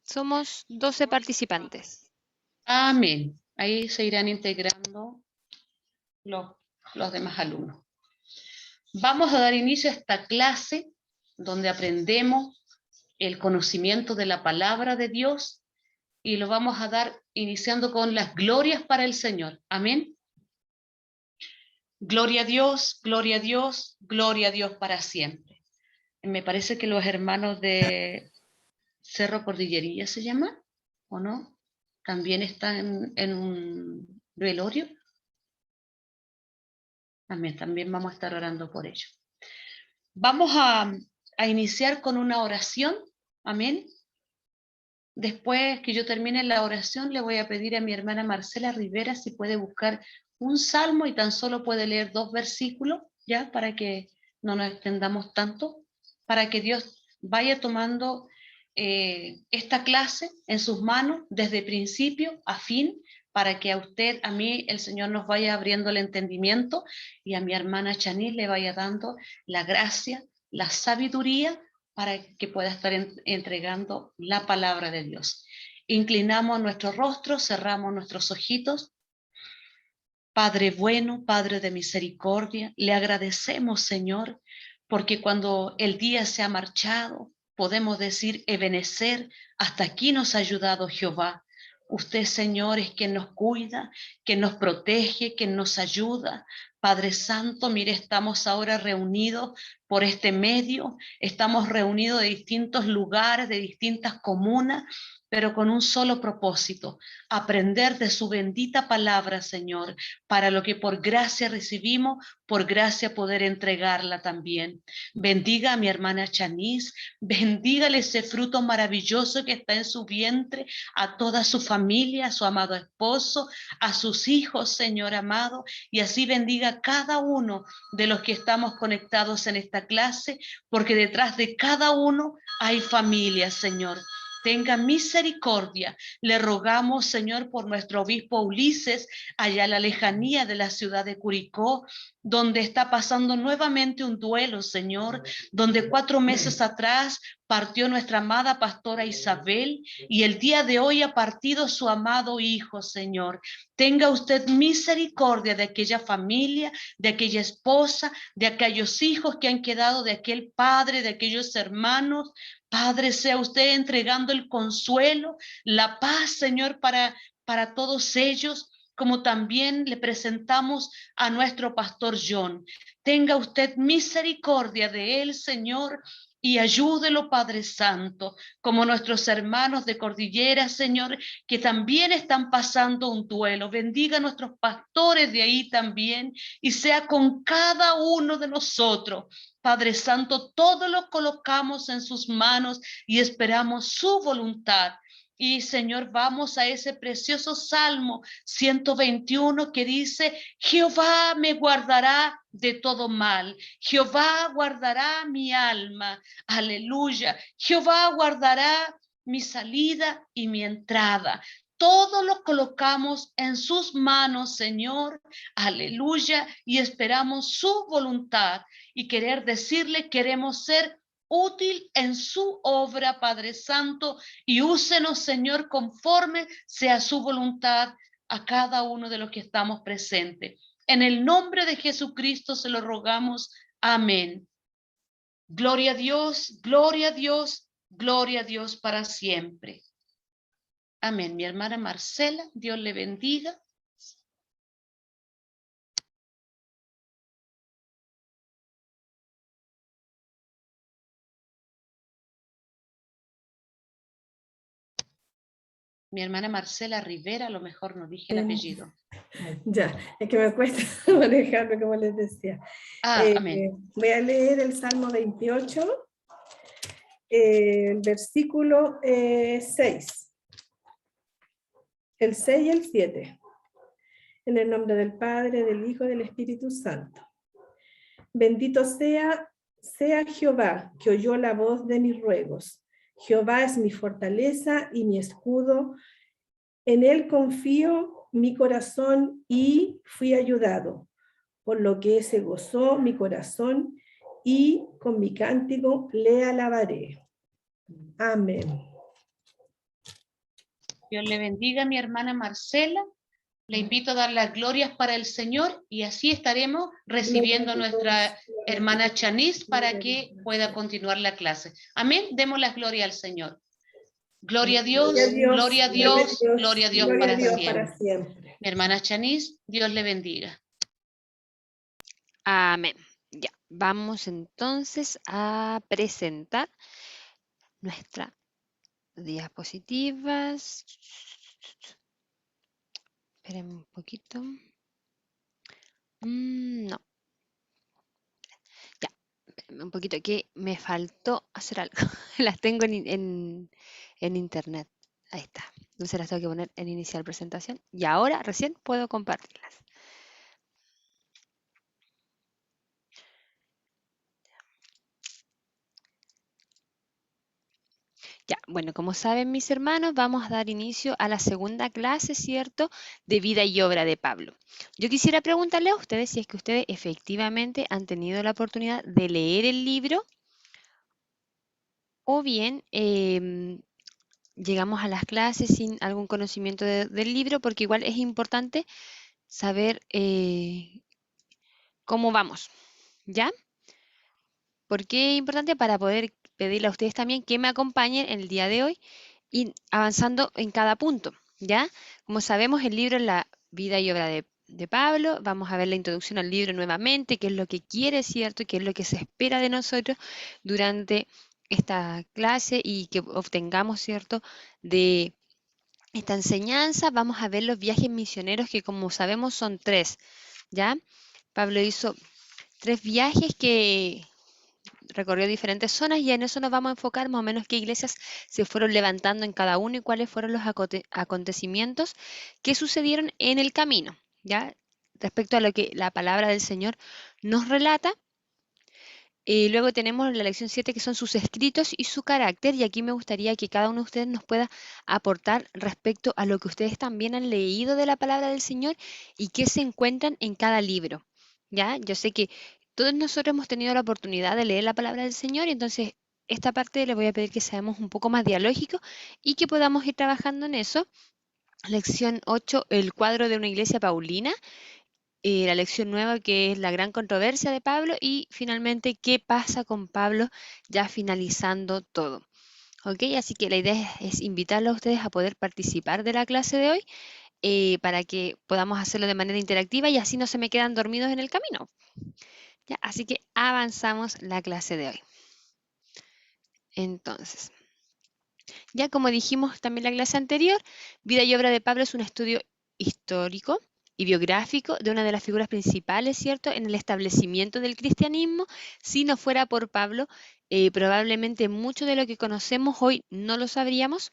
Somos 12 participantes. Amén. Ahí se irán integrando los demás alumnos. Vamos a dar inicio a esta clase donde aprendemos el conocimiento de la palabra de Dios y lo vamos a dar iniciando con las glorias para el Señor. Amén. Gloria a Dios, gloria a Dios, gloria a Dios para siempre. Me parece que los hermanos de Cerro Cordillería se llama, ¿o no? También están en un velorio. Amén, también vamos a estar orando por ellos. Vamos a iniciar con una oración. Amén. Después que yo termine la oración, le voy a pedir a mi hermana Marcela Rivera si puede buscar un salmo y tan solo puede leer 2 versículos, ya, para que no nos extendamos tanto, para que Dios vaya tomando esta clase en sus manos desde principio a fin, para que a usted, a mí, el Señor nos vaya abriendo el entendimiento y a mi hermana Chanis le vaya dando la gracia, la sabiduría para que pueda estar entregando la palabra de Dios. Inclinamos nuestro rostro, cerramos nuestros ojitos. Padre bueno, Padre de misericordia, le agradecemos, Señor, porque cuando el día se ha marchado, podemos decir, Ebenecer, hasta aquí nos ha ayudado Jehová. Usted, Señor, es quien nos cuida, quien nos protege, quien nos ayuda. Padre Santo, mire, estamos ahora reunidos por este medio, estamos reunidos de distintos lugares, de distintas comunas, pero con un solo propósito, aprender de su bendita palabra, Señor, para lo que por gracia recibimos, por gracia poder entregarla también. Bendiga a mi hermana Chanis, bendígale ese fruto maravilloso que está en su vientre, a toda su familia, a su amado esposo, a sus hijos, Señor amado, y así bendiga a cada uno de los que estamos conectados en esta clase, porque detrás de cada uno hay familia, Señor. Tenga misericordia. Le rogamos, Señor, por nuestro obispo Ulises, allá a la lejanía de la ciudad de Curicó, donde está pasando nuevamente un duelo, Señor, donde 4 meses atrás partió nuestra amada pastora Isabel y el día de hoy ha partido su amado hijo, Señor. Tenga usted misericordia de aquella familia, de aquella esposa, de aquellos hijos que han quedado, de aquel padre, de aquellos hermanos. Padre, sea usted entregando el consuelo, la paz, Señor, para todos ellos, como también le presentamos a nuestro pastor John. Tenga usted misericordia de él, Señor, y ayúdelo, Padre Santo, como nuestros hermanos de Cordillera, Señor, que también están pasando un duelo. Bendiga a nuestros pastores de ahí también y sea con cada uno de nosotros. Padre Santo, todo lo colocamos en sus manos y esperamos su voluntad. Y Señor, vamos a ese precioso Salmo 121 que dice, Jehová me guardará de todo mal. Jehová guardará mi alma. Aleluya. Jehová guardará mi salida y mi entrada. Todo lo colocamos en sus manos, Señor. Aleluya. Y esperamos su voluntad. Y querer decirle, queremos ser útil en su obra, Padre Santo, y úsenos, Señor, conforme sea su voluntad a cada uno de los que estamos presentes. En el nombre de Jesucristo se lo rogamos. Amén. Gloria a Dios, gloria a Dios, gloria a Dios para siempre. Amén. Mi hermana Marcela, Dios le bendiga. Mi hermana Marcela Rivera, a lo mejor no dije el apellido. Ya, es que me cuesta manejarlo, como les decía. Amén. Voy a leer el Salmo 28, el versículo 6. El 6 y el 7. En el nombre del Padre, del Hijo y del Espíritu Santo. Bendito sea Jehová, que oyó la voz de mis ruegos. Jehová es mi fortaleza y mi escudo. En él confío mi corazón y fui ayudado, por lo que se gozó mi corazón y con mi cántico le alabaré. Amén. Dios le bendiga a mi hermana Marcela. Le invito a dar las glorias para el Señor y así estaremos recibiendo a nuestra hermana Chanis para que pueda continuar la clase. Amén. Demos las glorias al Señor. Gloria a Dios, gloria a Dios, gloria a Dios gloria a para Dios siempre. para siempre. Mi hermana Chanis, Dios le bendiga. Amén. Ya, vamos entonces a presentar nuestras diapositivas. Esperen un poquito. No. Ya, espérenme un poquito que me faltó hacer algo. Las tengo en internet. Ahí está. Entonces las tengo que poner en iniciar presentación y ahora recién puedo compartirlas. Ya, bueno, como saben mis hermanos, vamos a dar inicio a la segunda clase, ¿cierto?, de vida y obra de Pablo. Yo quisiera preguntarle a ustedes si es que ustedes efectivamente han tenido la oportunidad de leer el libro o bien llegamos a las clases sin algún conocimiento del libro, porque igual es importante saber cómo vamos, ¿ya? ¿Por qué es importante? Para poder pedirle a ustedes también que me acompañen en el día de hoy y avanzando en cada punto, ¿ya? Como sabemos, el libro es la vida y obra de Pablo. Vamos a ver la introducción al libro nuevamente, qué es lo que quiere, ¿cierto? Y qué es lo que se espera de nosotros durante esta clase y que obtengamos, ¿cierto?, de esta enseñanza. Vamos a ver los viajes misioneros que, como sabemos, son 3, ¿ya? Pablo hizo 3 viajes que recorrió diferentes zonas y en eso nos vamos a enfocar más o menos qué iglesias se fueron levantando en cada uno y cuáles fueron los acontecimientos que sucedieron en el camino, ¿ya? Respecto a lo que la palabra del Señor nos relata. Luego tenemos la lección 7 que son sus escritos y su carácter, y aquí me gustaría que cada uno de ustedes nos pueda aportar respecto a lo que ustedes también han leído de la palabra del Señor y qué se encuentran en cada libro, ¿ya? Yo sé que todos nosotros hemos tenido la oportunidad de leer la palabra del Señor y entonces esta parte le voy a pedir que seamos un poco más dialógicos y que podamos ir trabajando en eso. Lección 8, el cuadro de una iglesia paulina. La lección nueva que es la gran controversia de Pablo y finalmente qué pasa con Pablo ya finalizando todo. ¿Ok? Así que la idea es invitarlos a ustedes a poder participar de la clase de hoy para que podamos hacerlo de manera interactiva y así no se me quedan dormidos en el camino. ¿Ya? Así que avanzamos la clase de hoy. Entonces, ya como dijimos también en la clase anterior, vida y obra de Pablo es un estudio histórico y biográfico de una de las figuras principales, ¿cierto?, en el establecimiento del cristianismo. Si no fuera por Pablo, probablemente mucho de lo que conocemos hoy no lo sabríamos.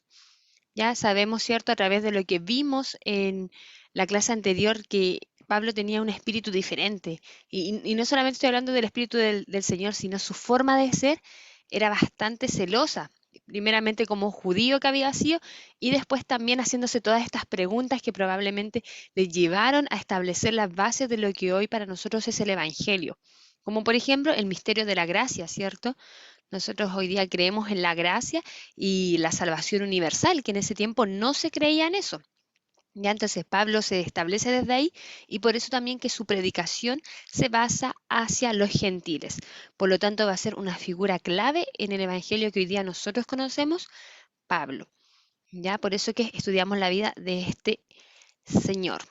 Ya sabemos, ¿cierto?, a través de lo que vimos en la clase anterior, que Pablo tenía un espíritu diferente. Y no solamente estoy hablando del espíritu del Señor, sino su forma de ser era bastante celosa. Primeramente como judío que había sido y después también haciéndose todas estas preguntas que probablemente le llevaron a establecer las bases de lo que hoy para nosotros es el Evangelio. Como por ejemplo el misterio de la gracia, ¿cierto? Nosotros hoy día creemos en la gracia y la salvación universal, que en ese tiempo no se creía en eso. Ya entonces Pablo se establece desde ahí y por eso también que su predicación se basa hacia los gentiles. Por lo tanto va a ser una figura clave en el evangelio que hoy día nosotros conocemos, Pablo. Ya por eso que estudiamos la vida de este señor.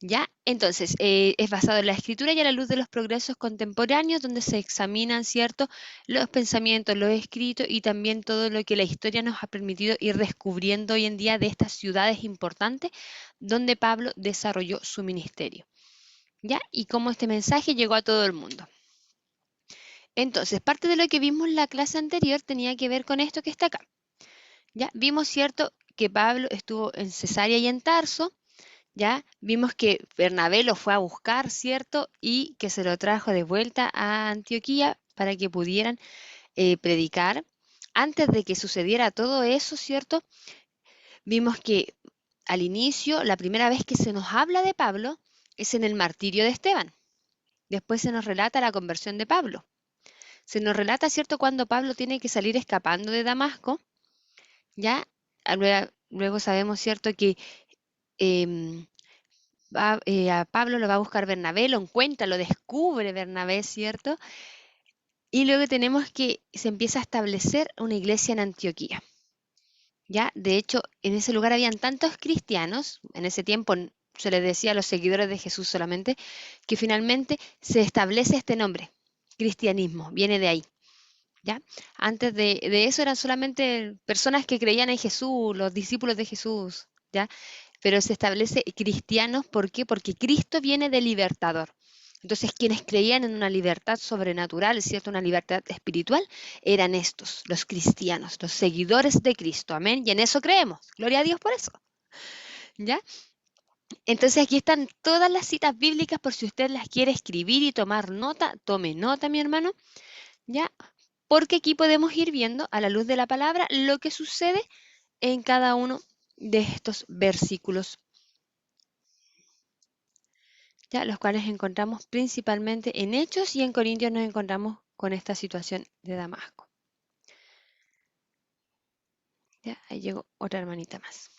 ¿Ya? Entonces, es basado en la escritura y a la luz de los progresos contemporáneos, donde se examinan, ¿cierto?, los pensamientos, los escritos y también todo lo que la historia nos ha permitido ir descubriendo hoy en día de estas ciudades importantes donde Pablo desarrolló su ministerio. ¿Ya? Y cómo este mensaje llegó a todo el mundo. Entonces, parte de lo que vimos en la clase anterior tenía que ver con esto que está acá. ¿Ya? Vimos, ¿cierto?, que Pablo estuvo en Cesarea y en Tarso. ¿Ya? Vimos que Bernabé lo fue a buscar, ¿cierto? Y que se lo trajo de vuelta a Antioquía para que pudieran predicar. Antes de que sucediera todo eso, ¿cierto? Vimos que al inicio, la primera vez que se nos habla de Pablo es en el martirio de Esteban. Después se nos relata la conversión de Pablo. Se nos relata, ¿cierto?, cuando Pablo tiene que salir escapando de Damasco, ¿ya? luego sabemos, ¿cierto?, que em, a Pablo lo va a buscar Bernabé, lo encuentra, lo descubre Bernabé, ¿cierto? Y luego tenemos que se empieza a establecer una iglesia en Antioquía. ¿Ya? De hecho, en ese lugar habían tantos cristianos, en ese tiempo se les decía a los seguidores de Jesús solamente, que finalmente se establece este nombre, cristianismo, viene de ahí. ¿Ya? Antes de eso eran solamente personas que creían en Jesús, los discípulos de Jesús, ¿ya? Pero se establece cristianos, ¿por qué? Porque Cristo viene de libertador. Entonces, quienes creían en una libertad sobrenatural, ¿cierto? Una libertad espiritual, eran estos, los cristianos, los seguidores de Cristo. Amén. Y en eso creemos. Gloria a Dios por eso. ¿Ya? Entonces, aquí están todas las citas bíblicas por si usted las quiere escribir y tomar nota. Tome nota, mi hermano. ¿Ya? Porque aquí podemos ir viendo a la luz de la palabra lo que sucede en cada uno de estos versículos, ya los cuales encontramos principalmente en Hechos y en Corintios nos encontramos con esta situación de Damasco. Ya, ahí llegó otra hermanita más.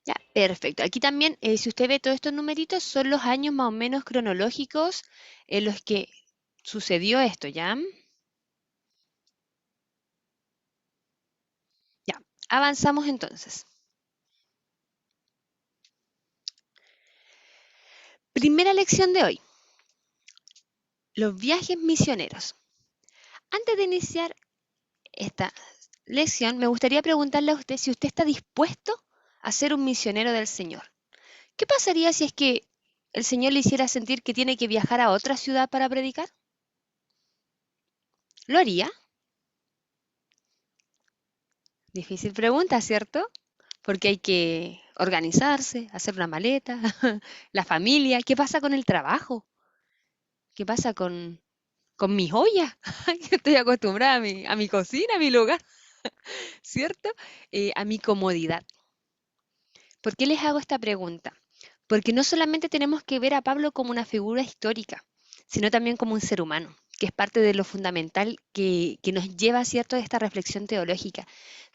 Ya, perfecto. Aquí también, si usted ve todos estos numeritos, son los años más o menos cronológicos en los que sucedió esto, ¿ya? Ya, avanzamos entonces. Primera lección de hoy. Los viajes misioneros. Antes de iniciar esta lección, me gustaría preguntarle a usted si usted está dispuesto a ser un misionero del Señor. ¿Qué pasaría si es que el Señor le hiciera sentir que tiene que viajar a otra ciudad para predicar? ¿Lo haría? Difícil pregunta, ¿cierto? Porque hay que organizarse, hacer una maleta, la familia. ¿Qué pasa con el trabajo? ¿Qué pasa con mis ollas? Yo estoy acostumbrada a mi cocina, a mi lugar, ¿cierto? A mi comodidad. ¿Por qué les hago esta pregunta? Porque no solamente tenemos que ver a Pablo como una figura histórica, sino también como un ser humano, que es parte de lo fundamental que nos lleva, ¿cierto?, a esta reflexión teológica,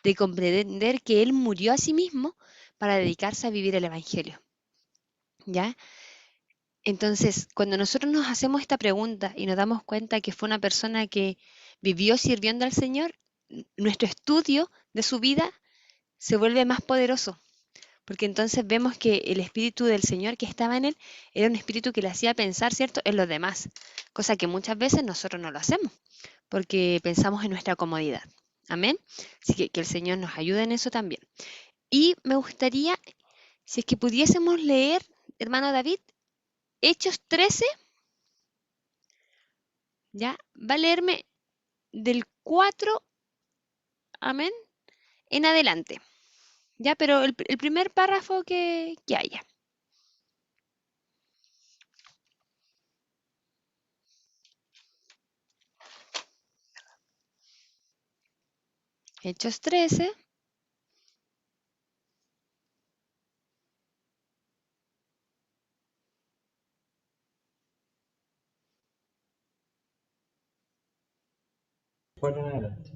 de comprender que él murió a sí mismo para dedicarse a vivir el Evangelio. ¿Ya? Entonces, cuando nosotros nos hacemos esta pregunta y nos damos cuenta que fue una persona que vivió sirviendo al Señor, nuestro estudio de su vida se vuelve más poderoso, porque entonces vemos que el espíritu del Señor que estaba en él era un espíritu que le hacía pensar, ¿cierto?, en los demás, cosa que muchas veces nosotros no lo hacemos, porque pensamos en nuestra comodidad. Amén. Así que el Señor nos ayude en eso también. Y me gustaría, si es que pudiésemos leer, hermano David, Hechos 13, ¿ya? Va a leerme del 4, amén, en adelante, ¿ya? Pero el primer párrafo que haya. Hechos 13. Fueron adelante.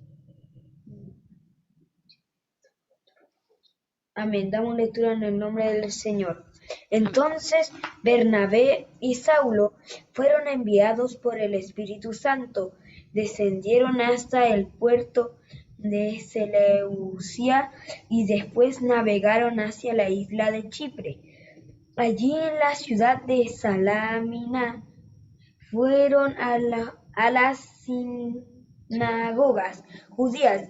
Amén. Damos lectura en el nombre del Señor. Entonces Bernabé y Saulo fueron enviados por el Espíritu Santo, descendieron hasta el puerto de Seleucia y después navegaron hacia la isla de Chipre. Allí en la ciudad de Salamina fueron a las sinagogas judías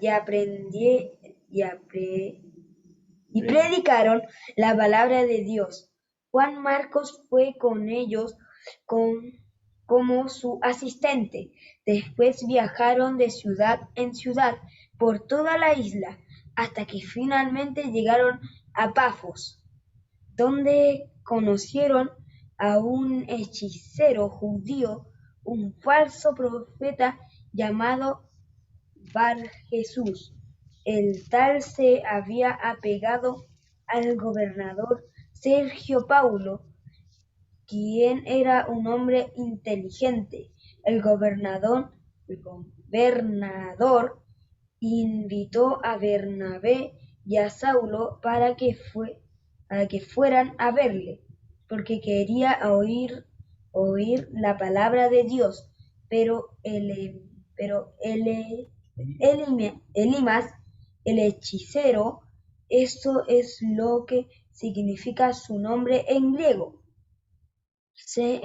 y predicaron la palabra de Dios. Juan Marcos fue con ellos como su asistente. Después viajaron de ciudad en ciudad por toda la isla, hasta que finalmente llegaron a Pafos, donde conocieron a un hechicero judío, un falso profeta llamado Bar Jesús. El tal se había apegado al gobernador Sergio Paulo, quien era un hombre inteligente. El gobernador gobernador invitó a Bernabé y a Saulo para que fueran a verle, porque quería oír la palabra de Dios. Pero Elimas, el hechicero, esto es lo que significa su nombre en griego, se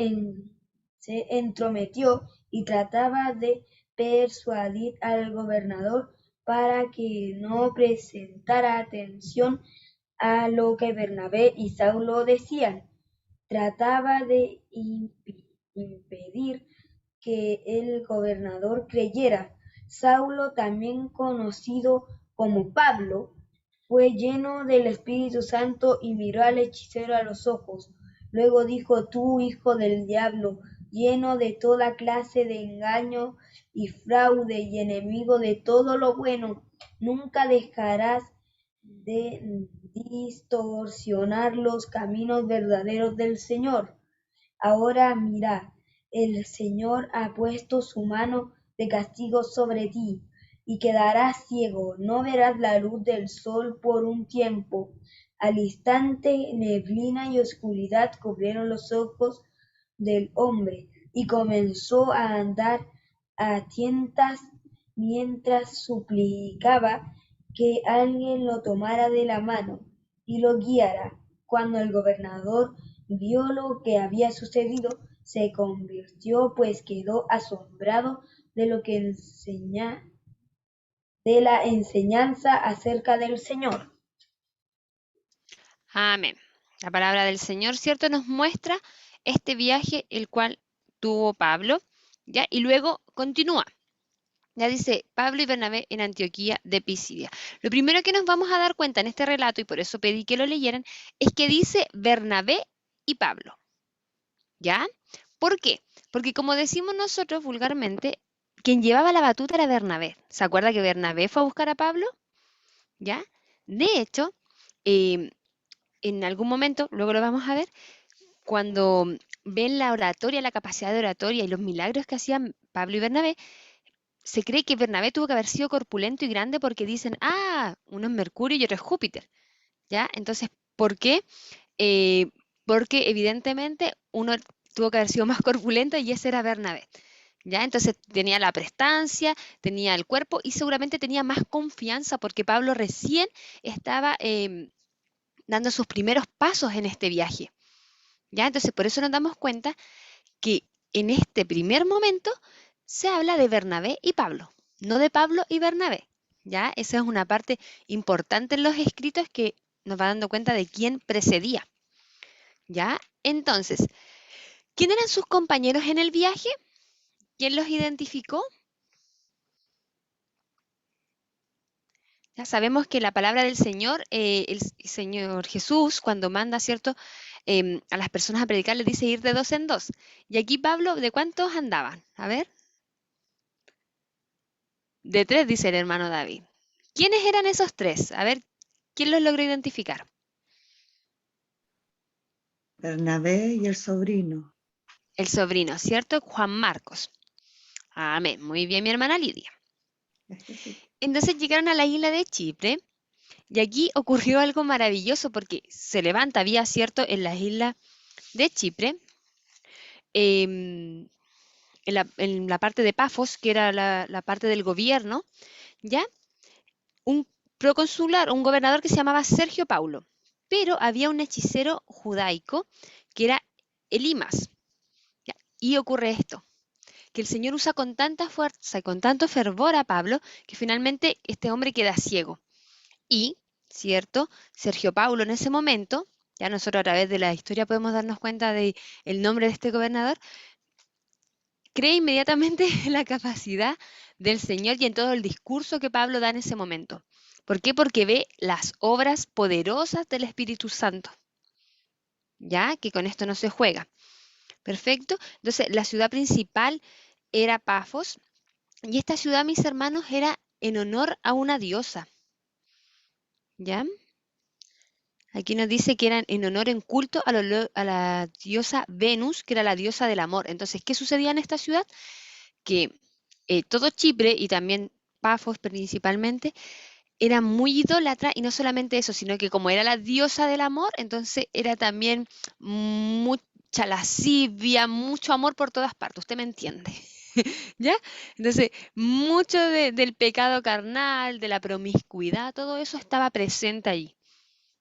entrometió y trataba de persuadir al gobernador para que no prestara atención a lo que Bernabé y Saulo decían. Trataba de impedir que el gobernador creyera. Saulo, también conocido como Pablo, fue lleno del Espíritu Santo y miró al hechicero a los ojos. Luego dijo: Tú, hijo del diablo, lleno de toda clase de engaño y fraude y enemigo de todo lo bueno, ¿nunca dejarás de distorsionar los caminos verdaderos del Señor? Ahora mira, el Señor ha puesto su mano de castigo sobre ti, y quedarás ciego, no verás la luz del sol por un tiempo. Al instante, neblina y oscuridad cubrieron los ojos del hombre, y comenzó a andar a tientas mientras suplicaba que alguien lo tomara de la mano y lo guiara. Cuando el gobernador vio lo que había sucedido, se convirtió, pues quedó asombrado de la enseñanza acerca del Señor. Amén. La palabra del Señor, ¿cierto?, nos muestra este viaje el cual tuvo Pablo, ¿ya? Y luego continúa. Ya dice Pablo y Bernabé en Antioquía de Pisidia. Lo primero que nos vamos a dar cuenta en este relato, y por eso pedí que lo leyeran, es que dice Bernabé y Pablo. ¿Ya? ¿Por qué? Porque como decimos nosotros vulgarmente, quien llevaba la batuta era Bernabé. ¿Se acuerda que Bernabé fue a buscar a Pablo? ¿Ya? De hecho, en algún momento, luego lo vamos a ver, cuando ven la oratoria, la capacidad de oratoria y los milagros que hacían Pablo y Bernabé, se cree que Bernabé tuvo que haber sido corpulento y grande porque dicen, uno es Mercurio y otro es Júpiter, ¿ya? Entonces, ¿por qué? Eh, Porque evidentemente uno tuvo que haber sido más corpulento y ese era Bernabé, ¿ya? Entonces tenía la prestancia, tenía el cuerpo y seguramente tenía más confianza porque Pablo recién estaba dando sus primeros pasos en este viaje, ¿ya? Entonces por eso nos damos cuenta que en este primer momento se habla de Bernabé y Pablo, no de Pablo y Bernabé, ¿ya? Esa es una parte importante en los escritos que nos va dando cuenta de quién precedía, ¿ya? Entonces, ¿quién eran sus compañeros en el viaje? ¿Quién los identificó? Ya sabemos que la palabra del Señor, el Señor Jesús, cuando manda, ¿cierto?, a las personas a predicar, les dice ir de dos en dos. Y aquí Pablo, ¿de cuántos andaban? A ver. De tres, dice el hermano David. ¿Quiénes eran esos tres? A ver, ¿quién los logró identificar? Bernabé y el sobrino. El sobrino, ¿cierto? Juan Marcos. Amén. Muy bien, mi hermana Lidia. Entonces llegaron a la isla de Chipre y aquí ocurrió algo maravilloso porque se levanta, había, ¿cierto?, en la isla de Chipre, en la parte de Pafos, que era la parte del gobierno, ¿ya? Un proconsular, un gobernador que se llamaba Sergio Paulo, pero había un hechicero judaico que era Elimas. ¿Ya? Y ocurre esto, que el Señor usa con tanta fuerza y con tanto fervor a Pablo que finalmente este hombre queda ciego. Y, ¿cierto? Sergio Paulo en ese momento, ya nosotros a través de la historia podemos darnos cuenta del nombre de este gobernador, cree inmediatamente en la capacidad del Señor y en todo el discurso que Pablo da en ese momento. ¿Por qué? Porque ve las obras poderosas del Espíritu Santo, ¿ya? Que con esto no se juega. Perfecto. Entonces, la ciudad principal era Pafos, y esta ciudad, mis hermanos, era en honor a una diosa, ¿ya? Aquí nos dice que eran en honor, en culto a la diosa Venus, que era la diosa del amor. Entonces, ¿qué sucedía en esta ciudad? Que todo Chipre y también Pafos principalmente, era muy idólatra y no solamente eso, sino que como era la diosa del amor, entonces era también mucha lascivia, mucho amor por todas partes, usted me entiende, ¿ya? Entonces, mucho del pecado carnal, de la promiscuidad, todo eso estaba presente ahí,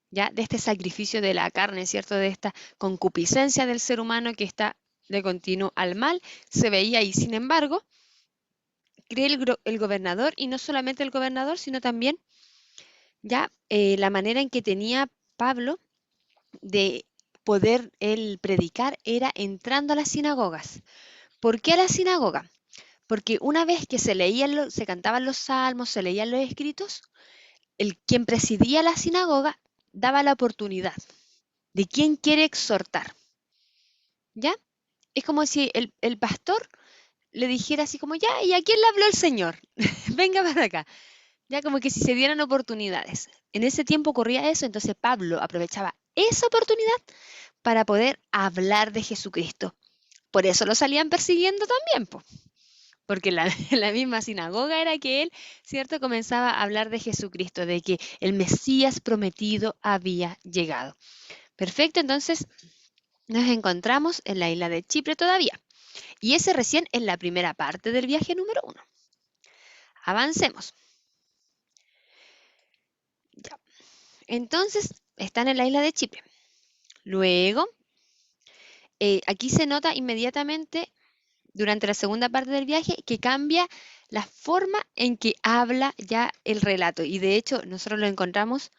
¿ya? De este sacrificio de la carne, ¿cierto? De esta concupiscencia del ser humano que está de continuo al mal, se veía ahí. Sin embargo, cree el gobernador, y no solamente el gobernador, sino también ya la manera en que tenía Pablo de poder él predicar era entrando a las sinagogas. ¿Por qué a la sinagoga? Porque una vez que se cantaban los salmos, se leían los escritos, quien presidía la sinagoga daba la oportunidad de quien quiere exhortar. ¿Ya? Es como si el pastor le dijera así como, ya, ¿y a quién le habló el Señor? Venga para acá. Ya como que si se dieran oportunidades. En ese tiempo ocurría eso, entonces Pablo aprovechaba esa oportunidad para poder hablar de Jesucristo. Por eso lo salían persiguiendo también, po, porque la misma sinagoga era que él, ¿cierto?, comenzaba a hablar de Jesucristo, de que el Mesías prometido había llegado. Perfecto, entonces nos encontramos en la isla de Chipre todavía. Y ese recién es la primera parte del viaje número 1. Avancemos. Ya. Entonces, están en la isla de Chipre. Luego, aquí se nota inmediatamente, durante la segunda parte del viaje, que cambia la forma en que habla ya el relato. Y de hecho, nosotros lo encontramos,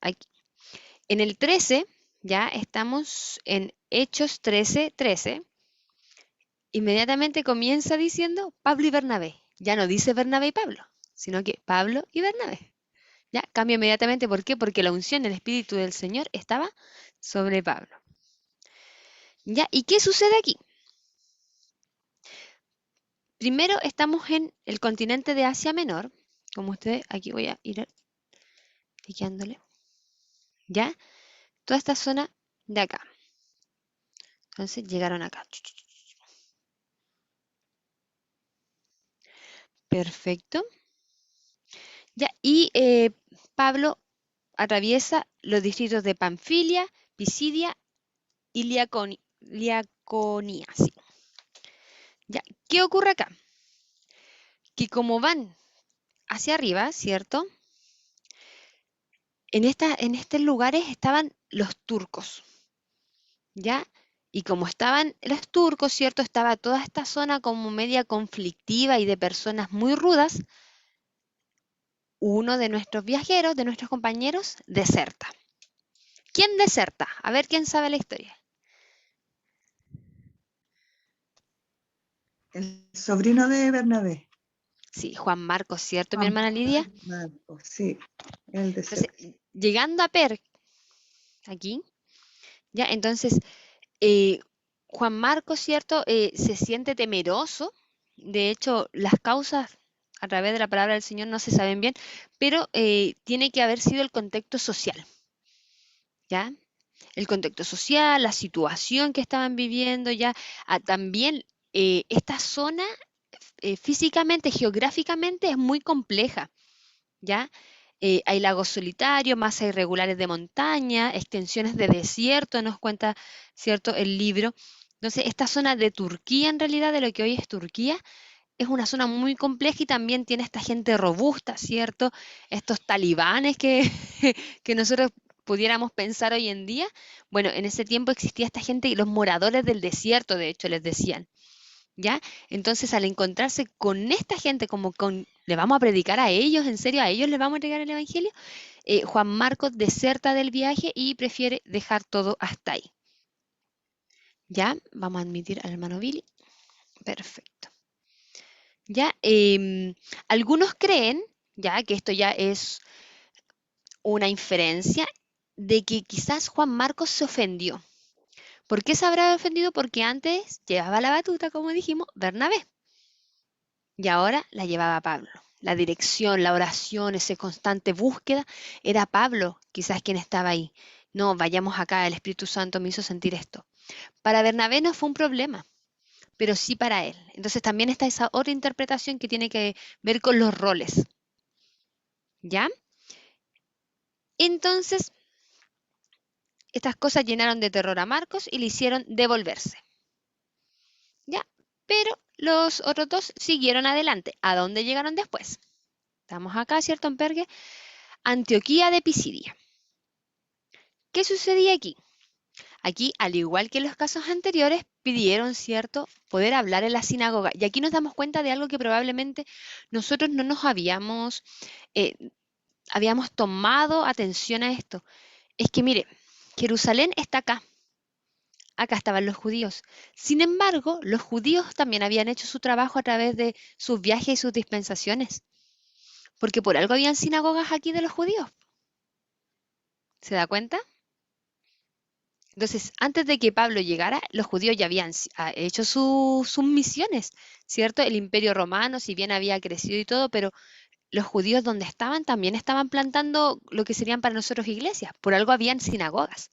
aquí. En el 13, ya estamos en Hechos 13:13. Inmediatamente comienza diciendo Pablo y Bernabé. Ya no dice Bernabé y Pablo, sino que Pablo y Bernabé. Ya cambia inmediatamente. ¿Por qué? Porque la unción del Espíritu del Señor estaba sobre Pablo. ¿Ya? ¿Y qué sucede aquí? Primero estamos en el continente de Asia Menor, como ustedes, aquí voy a ir cliqueándole, ¿ya? Toda esta zona de acá. Entonces llegaron acá. Perfecto. ¿Ya? Y Pablo atraviesa los distritos de Panfilia, Pisidia y Liaconía. Sí. ¿Ya? ¿Qué ocurre acá? Que como van hacia arriba, ¿cierto? En estos lugares estaban los turcos, ¿ya? Y como estaban los turcos, ¿cierto? Estaba toda esta zona como media conflictiva y de personas muy rudas. Uno de nuestros viajeros, de nuestros compañeros, deserta. ¿Quién deserta? A ver quién sabe la historia. El sobrino de Bernabé. Sí, Juan Marcos, ¿cierto, mi Juan hermana Lidia? Marcos, sí, el Entonces, deserto. llegando a aquí, ya, entonces, Juan Marcos, ¿cierto? Se siente temeroso. De hecho, las causas a través de la palabra del Señor no se saben bien, pero tiene que haber sido el contexto social, ¿ya? El contexto social, la situación que estaban viviendo, ya. También esta zona físicamente, geográficamente es muy compleja, ¿ya? Hay lagos solitarios, masas irregulares de montaña, extensiones de desierto, nos cuenta, ¿cierto?, el libro. Entonces, esta zona de Turquía, en realidad, de lo que hoy es Turquía, es una zona muy compleja y también tiene esta gente robusta, ¿cierto? Estos talibanes que, que nosotros pudiéramos pensar hoy en día. Bueno, en ese tiempo existía esta gente y los moradores del desierto, de hecho, les decían. ¿Ya? Entonces, al encontrarse con esta gente, le vamos a predicar a ellos, ¿en serio? ¿A ellos les vamos a entregar el Evangelio? Juan Marcos deserta del viaje y prefiere dejar todo hasta ahí. ¿Ya? Vamos a admitir al hermano Billy. Perfecto. ¿Ya? Algunos creen, ya, que esto ya es una inferencia de que quizás Juan Marcos se ofendió. ¿Por qué se habrá ofendido? Porque antes llevaba la batuta, como dijimos, Bernabé. Y ahora la llevaba Pablo. La dirección, la oración, esa constante búsqueda, era Pablo quizás quien estaba ahí. No, vayamos acá, el Espíritu Santo me hizo sentir esto. Para Bernabé no fue un problema, pero sí para él. Entonces también está esa otra interpretación que tiene que ver con los roles. ¿Ya? Entonces, estas cosas llenaron de terror a Marcos y le hicieron devolverse. ¿Ya? Pero los otros dos siguieron adelante. ¿A dónde llegaron después? Estamos acá, ¿cierto, en Pergue? Antioquía de Pisidia. ¿Qué sucedía aquí? Aquí, al igual que en los casos anteriores, pidieron, ¿cierto?, poder hablar en la sinagoga. Y aquí nos damos cuenta de algo que probablemente nosotros no nos eh, habíamos tomado atención a esto. Es que, mire, Jerusalén está acá. Acá estaban los judíos. Sin embargo, los judíos también habían hecho su trabajo a través de sus viajes y sus dispensaciones. Porque por algo habían sinagogas aquí de los judíos. ¿Se da cuenta? Entonces, antes de que Pablo llegara, los judíos ya habían hecho sus misiones, ¿cierto? El imperio romano, si bien había crecido y todo, pero los judíos donde estaban también estaban plantando lo que serían para nosotros iglesias. Por algo habían sinagogas.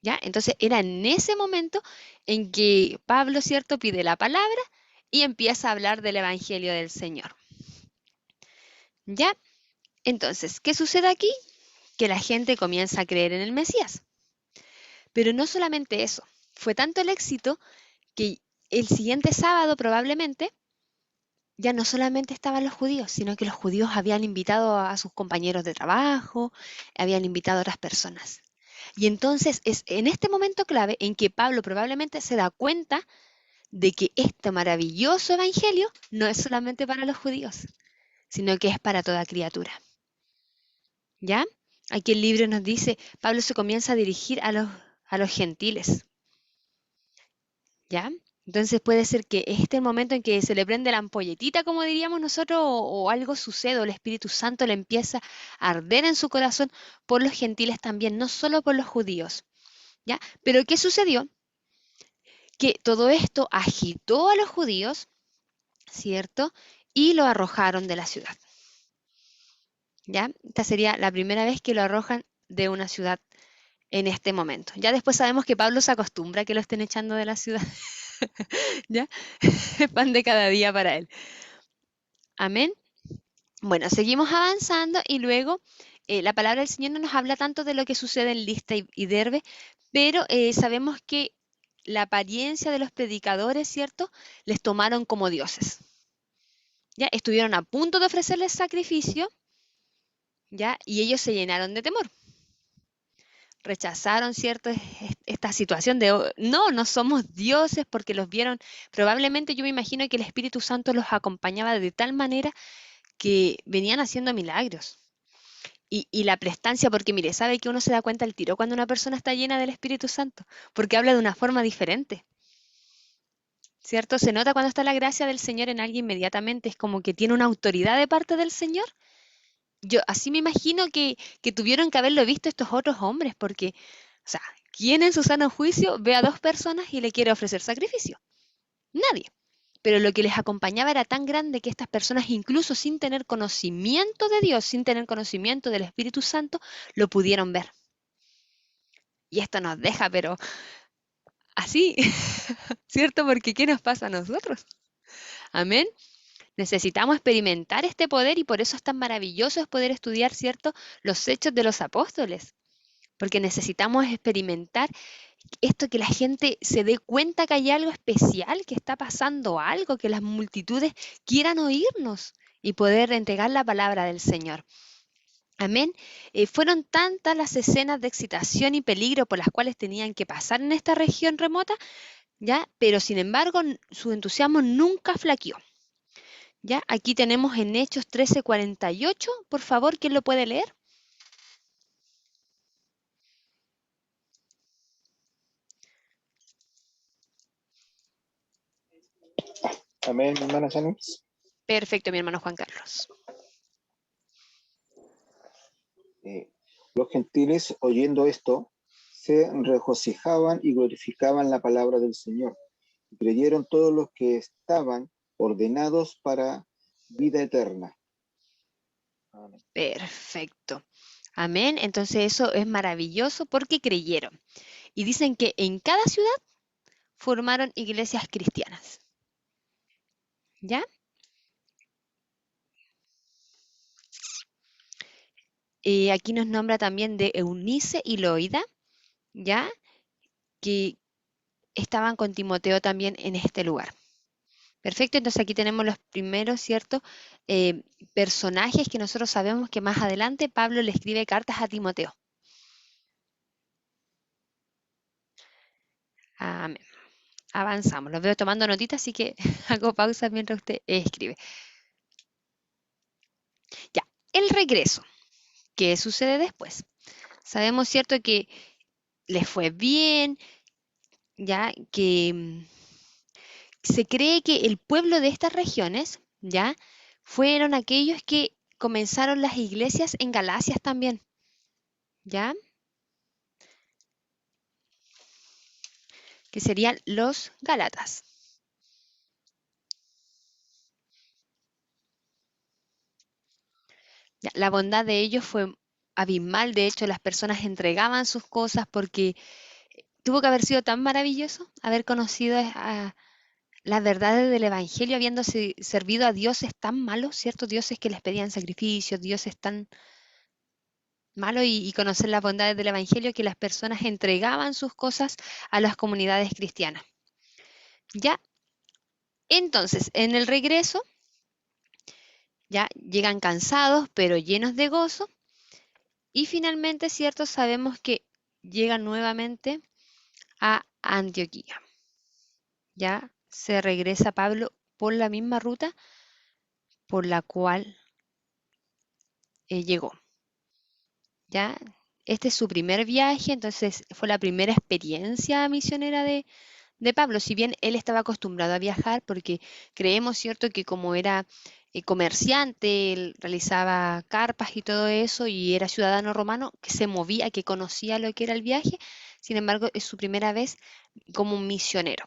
¿Ya? Entonces, era en ese momento en que Pablo, ¿cierto?, pide la palabra y empieza a hablar del evangelio del Señor. ¿Ya? Entonces, ¿qué sucede aquí? Que la gente comienza a creer en el Mesías. Pero no solamente eso, fue tanto el éxito que el siguiente sábado probablemente ya no solamente estaban los judíos, sino que los judíos habían invitado a sus compañeros de trabajo, habían invitado a otras personas. Y entonces es en este momento clave en que Pablo probablemente se da cuenta de que este maravilloso evangelio no es solamente para los judíos, sino que es para toda criatura. ¿Ya? Aquí el libro nos dice, Pablo se comienza a dirigir a los gentiles. ¿Ya? Entonces puede ser que este momento en que se le prende la ampolletita, como diríamos nosotros, o algo sucede, o el Espíritu Santo le empieza a arder en su corazón por los gentiles también, no solo por los judíos. ¿Ya? Pero ¿qué sucedió? Que todo esto agitó a los judíos, ¿cierto? Y lo arrojaron de la ciudad. ¿Ya? Esta sería la primera vez que lo arrojan de una ciudad en este momento. Ya después sabemos que Pablo se acostumbra a que lo estén echando de la ciudad. ¿Ya? Es pan de cada día para él. Amén. Bueno, seguimos avanzando y luego la palabra del Señor no nos habla tanto de lo que sucede en Listra y Derbe, pero sabemos que la apariencia de los predicadores, ¿cierto?, les tomaron como dioses. ¿Ya? Estuvieron a punto de ofrecerles sacrificio, ¿ya? Y ellos se llenaron de temor. Rechazaron, ¿cierto?, esta situación de, no somos dioses porque los vieron. Probablemente yo me imagino que el Espíritu Santo los acompañaba de tal manera que venían haciendo milagros. Y la prestancia, porque mire, sabe que uno se da cuenta al tiro cuando una persona está llena del Espíritu Santo, porque habla de una forma diferente. ¿Cierto? Se nota cuando está la gracia del Señor en alguien inmediatamente, es como que tiene una autoridad de parte del Señor. Yo así me imagino que tuvieron que haberlo visto estos otros hombres, porque, o sea, ¿quién en su sano juicio ve a dos personas y le quiere ofrecer sacrificio? Nadie. Pero lo que les acompañaba era tan grande que estas personas, incluso sin tener conocimiento de Dios, sin tener conocimiento del Espíritu Santo, lo pudieron ver. Y esto nos deja, pero así, ¿cierto? Porque ¿qué nos pasa a nosotros? Amén. Necesitamos experimentar este poder y por eso es tan maravilloso es poder estudiar, ¿cierto?, los hechos de los apóstoles. Porque necesitamos experimentar esto, que la gente se dé cuenta que hay algo especial, que está pasando algo, que las multitudes quieran oírnos y poder entregar la palabra del Señor. Amén. Fueron tantas las escenas de excitación y peligro por las cuales tenían que pasar en esta región remota, ¿ya? Pero sin embargo, su entusiasmo nunca flaqueó. ¿Ya? Aquí tenemos en Hechos 13:48, por favor, ¿quién lo puede leer? Amén, mi hermana Janis. Perfecto, mi hermano Juan Carlos. Los gentiles, oyendo esto, se regocijaban y glorificaban la palabra del Señor. Y creyeron todos los que estaban ordenados para vida eterna. Amén. Perfecto. Amén. Entonces eso es maravilloso porque creyeron. Y dicen que en cada ciudad formaron iglesias cristianas. ¿Ya? Aquí nos nombra también de Eunice y Loida, ¿ya? Que estaban con Timoteo también en este lugar. Perfecto, entonces aquí tenemos los primeros, ¿cierto? Personajes que nosotros sabemos que más adelante Pablo le escribe cartas a Timoteo. Amén. Avanzamos, los veo tomando notitas, así que hago pausa mientras usted escribe. Ya, el regreso. ¿Qué sucede después? Sabemos, ¿cierto?, que les fue bien, ya que se cree que el pueblo de estas regiones, ya, fueron aquellos que comenzaron las iglesias en Galacias también, ya, que serían los Gálatas. Ya, la bondad de ellos fue abismal, de hecho las personas entregaban sus cosas porque tuvo que haber sido tan maravilloso haber conocido a las verdades del Evangelio, habiéndose servido a dioses tan malos, ¿cierto? Dioses que les pedían sacrificios, dioses tan malos y conocer las bondades del Evangelio, que las personas entregaban sus cosas a las comunidades cristianas. Ya, entonces, en el regreso, ya llegan cansados, pero llenos de gozo, y finalmente, ¿cierto? Sabemos que llegan nuevamente a Antioquía. Ya se regresa Pablo por la misma ruta por la cual llegó. ¿Ya? Este es su primer viaje, entonces fue la primera experiencia misionera de Pablo. Si bien él estaba acostumbrado a viajar, porque creemos, ¿cierto?, que como era comerciante, él realizaba carpas y todo eso, y era ciudadano romano, que se movía, que conocía lo que era el viaje. Sin embargo, es su primera vez como un misionero.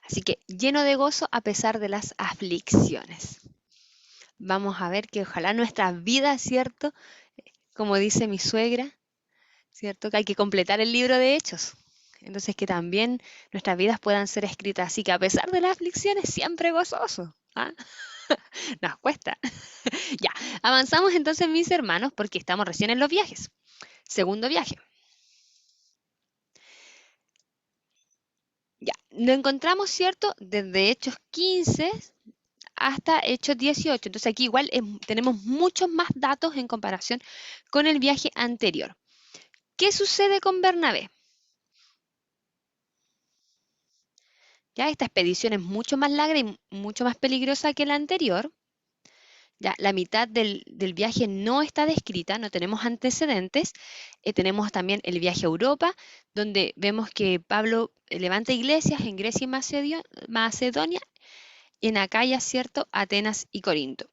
Así que lleno de gozo a pesar de las aflicciones. Vamos a ver que ojalá nuestra vida, ¿cierto?, como dice mi suegra, ¿cierto?, que hay que completar el libro de Hechos. Entonces que también nuestras vidas puedan ser escritas así, que a pesar de las aflicciones, siempre gozoso. ¿Ah? Nos cuesta. Ya, avanzamos entonces, mis hermanos, porque estamos recién en los viajes. Segundo viaje. Ya, lo encontramos, ¿cierto?, desde Hechos 15 hasta Hechos 18. Entonces aquí igual tenemos muchos más datos en comparación con el viaje anterior. ¿Qué sucede con Bernabé? Ya, esta expedición es mucho más larga y mucho más peligrosa que la anterior. Ya, la mitad del viaje no está descrita, no tenemos antecedentes. Tenemos también el viaje a Europa, donde vemos que Pablo levanta iglesias en Grecia y Macedonia, en Acaya, ¿cierto?, Atenas y Corinto.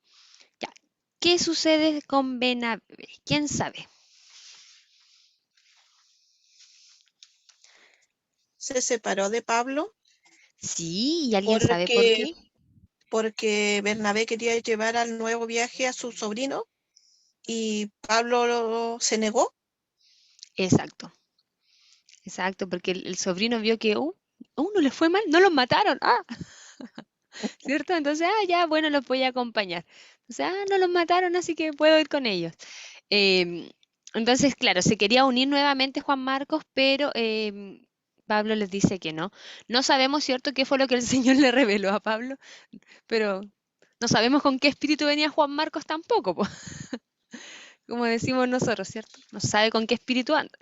Ya, ¿qué sucede con Bernabé? ¿Quién sabe? Se separó de Pablo Sí, ¿y alguien sabe por qué? porque Bernabé quería llevar al nuevo viaje a su sobrino y Pablo se negó. Exacto, exacto, porque el sobrino vio que, no le fue mal, no los mataron, ¿cierto? Entonces, ya, bueno, los voy a acompañar. O sea, no los mataron, así que puedo ir con ellos. Entonces, claro, se quería unir nuevamente Juan Marcos, pero Pablo les dice que no. No sabemos, ¿cierto?, qué fue lo que el Señor le reveló a Pablo, pero no sabemos con qué espíritu venía Juan Marcos tampoco, po. Como decimos nosotros, ¿cierto? No sabe con qué espíritu anda.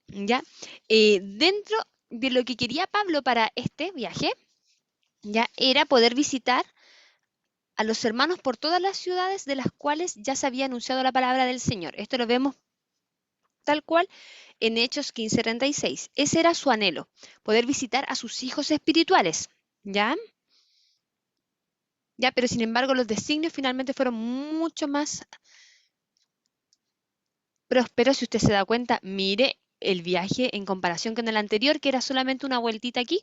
¿Ya? Dentro de lo que quería Pablo para este viaje, ya era poder visitar a los hermanos por todas las ciudades de las cuales ya se había anunciado la palabra del Señor. Esto lo vemos tal cual en Hechos 15:36. Ese era su anhelo, poder visitar a sus hijos espirituales. ¿Ya? Ya, pero sin embargo los designios finalmente fueron mucho más prósperos. Si usted se da cuenta, mire el viaje en comparación con el anterior, que era solamente una vueltita aquí.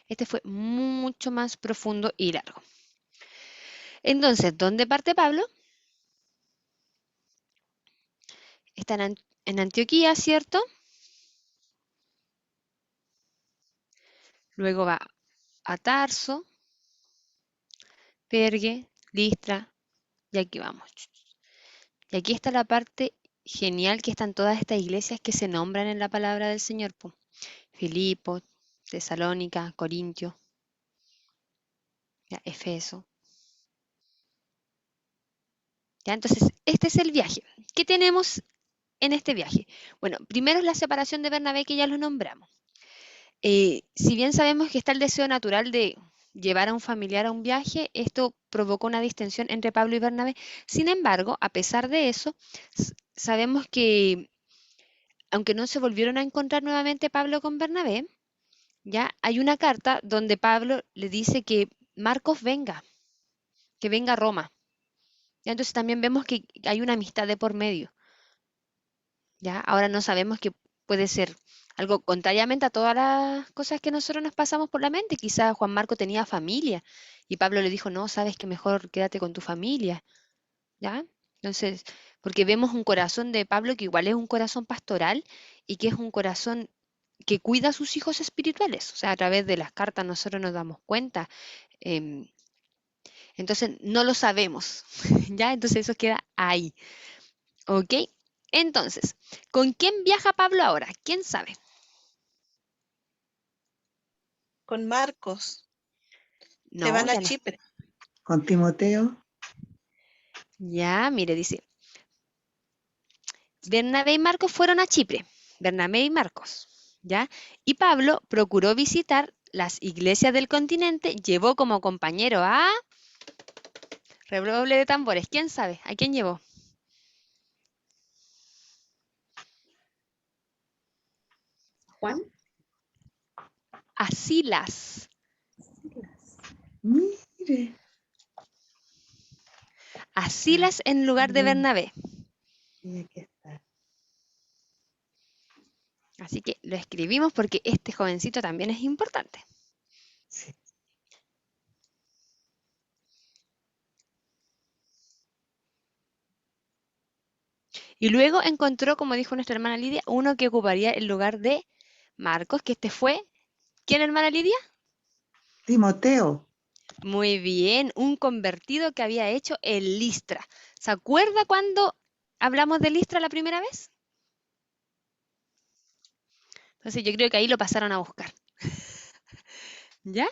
Este fue mucho más profundo y largo. Entonces, ¿dónde parte Pablo? está en Antioquía, ¿cierto? Luego va a Tarso, Pergue, Listra, y aquí vamos. Y aquí está la parte genial que están todas estas iglesias que se nombran en la palabra del Señor, po. Filipo, Tesalónica, Corintio, ya, Efeso. Ya, entonces, este es el viaje. ¿Qué tenemos en este viaje? Bueno, primero es la separación de Bernabé, que ya lo nombramos. Si bien sabemos que está el deseo natural de llevar a un familiar a un viaje, esto provocó una distensión entre Pablo y Bernabé. Sin embargo, a pesar de eso, sabemos que, aunque no se volvieron a encontrar nuevamente Pablo con Bernabé, ya hay una carta donde Pablo le dice que Marcos venga, que venga a Roma. Ya, entonces también vemos que hay una amistad de por medio. ¿Ya? Ahora no sabemos que puede ser algo contrariamente a todas las cosas que nosotros nos pasamos por la mente. Quizás Juan Marco tenía familia y Pablo le dijo, no, sabes que mejor quédate con tu familia. ¿Ya? Entonces, porque vemos un corazón de Pablo que igual es un corazón pastoral y que es un corazón que cuida a sus hijos espirituales. O sea, a través de las cartas nosotros nos damos cuenta. em, entonces, no lo sabemos. ¿Ya? Entonces eso queda ahí. ¿Ok? Entonces, ¿con quién viaja Pablo ahora? ¿Quién sabe? Con Marcos. Se No, van a ya no. Chipre. Con Timoteo. Ya, mire, dice, Bernabé y Marcos fueron a Chipre. Bernabé y Marcos, ¿ya? Y Pablo procuró visitar las iglesias del continente, llevó como compañero a... Redoble de tambores, ¿quién sabe? ¿A quién llevó? Juan. A Silas. Mire. A Silas en lugar de Bernabé. Y aquí está. Así que lo escribimos porque este jovencito también es importante. Sí. Y luego encontró, como dijo nuestra hermana Lidia, uno que ocuparía el lugar de Marcos, que este fue, ¿quién, hermana Lidia? Timoteo. Muy bien, un convertido que había hecho en Listra. ¿Se acuerda cuando hablamos de Listra la primera vez? Entonces yo creo que ahí lo pasaron a buscar. ¿Ya?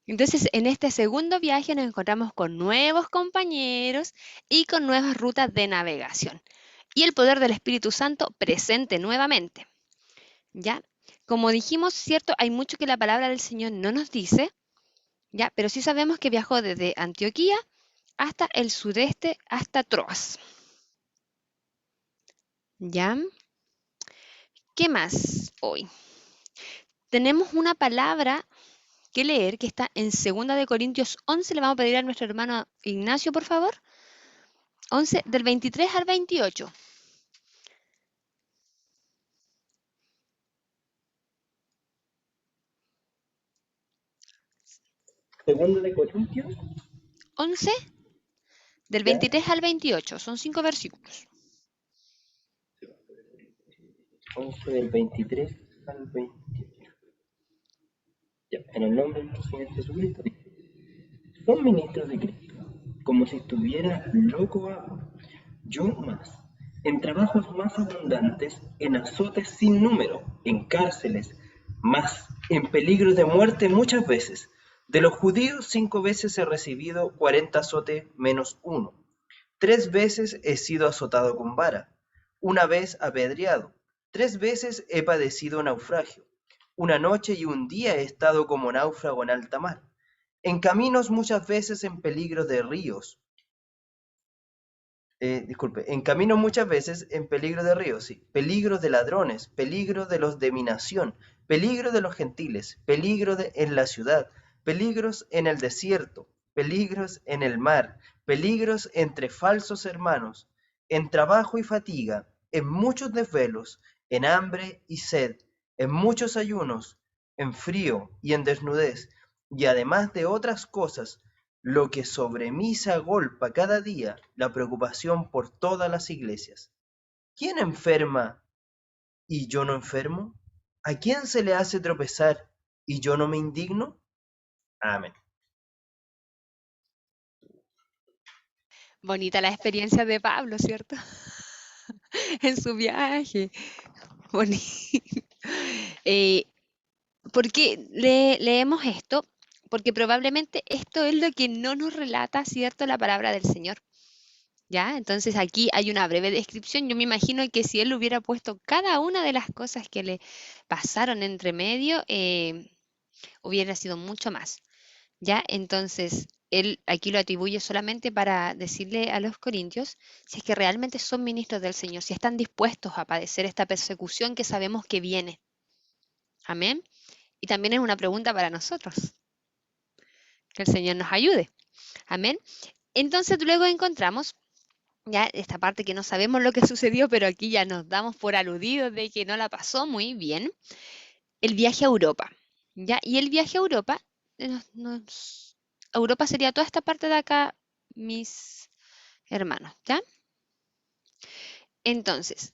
Entonces en este segundo viaje nos encontramos con nuevos compañeros y con nuevas rutas de navegación. Y el poder del Espíritu Santo presente nuevamente. ¿Ya? Como dijimos, cierto, hay mucho que la palabra del Señor no nos dice, ¿ya? Pero sí sabemos que viajó desde Antioquía hasta el sudeste, hasta Troas. ¿Ya? ¿Qué más hoy? Tenemos una palabra que leer que está en 2 de Corintios 11. Le vamos a pedir a nuestro hermano Ignacio, por favor. 11, del 23 al 28. Segundo de Corintios, 11, del ya, 23 al 28. Son 5 versículos. 11 del 23 al 28. Ya, en el nombre de nuestro Señor Jesucristo, son ministros de Cristo, como si estuviera loco yo más, en trabajos más abundantes, en azotes sin número, en cárceles, más, en peligro de muerte muchas veces. De los judíos 5 veces he recibido 40 azotes menos 1. 3 veces he sido azotado con vara, 1 vez apedreado, 3 veces he padecido naufragio, 1 noche y 1 día he estado como náufrago en alta mar, en caminos muchas veces en peligro de ríos, en camino muchas veces en peligro de ríos, sí, peligro de ladrones, peligro de los de mi nación, peligro de los gentiles, peligro en la ciudad, peligros en el desierto, peligros en el mar, peligros entre falsos hermanos, en trabajo y fatiga, en muchos desvelos, en hambre y sed, en muchos ayunos, en frío y en desnudez, y además de otras cosas, lo que sobre mí se agolpa cada día, la preocupación por todas las iglesias. ¿Quién enferma y yo no enfermo? ¿A quién se le hace tropezar y yo no me indigno? Amén. Bonita la experiencia de Pablo, ¿cierto? En su viaje. Bonito. ¿Por qué leemos esto? Porque probablemente esto es lo que no nos relata, ¿cierto?, la palabra del Señor. ¿Ya? Entonces aquí hay una breve descripción. Yo me imagino que si él hubiera puesto cada una de las cosas que le pasaron entre medio, hubiera sido mucho más. ¿Ya? Entonces, él aquí lo atribuye solamente para decirle a los corintios si es que realmente son ministros del Señor, si están dispuestos a padecer esta persecución que sabemos que viene. Amén. Y también es una pregunta para nosotros. Que el Señor nos ayude. Amén. Entonces luego encontramos ya esta parte que no sabemos lo que sucedió, pero aquí ya nos damos por aludidos de que no la pasó muy bien. El viaje a Europa. ¿Ya? Y el viaje a Europa, Europa sería toda esta parte de acá, mis hermanos, ¿ya? Entonces,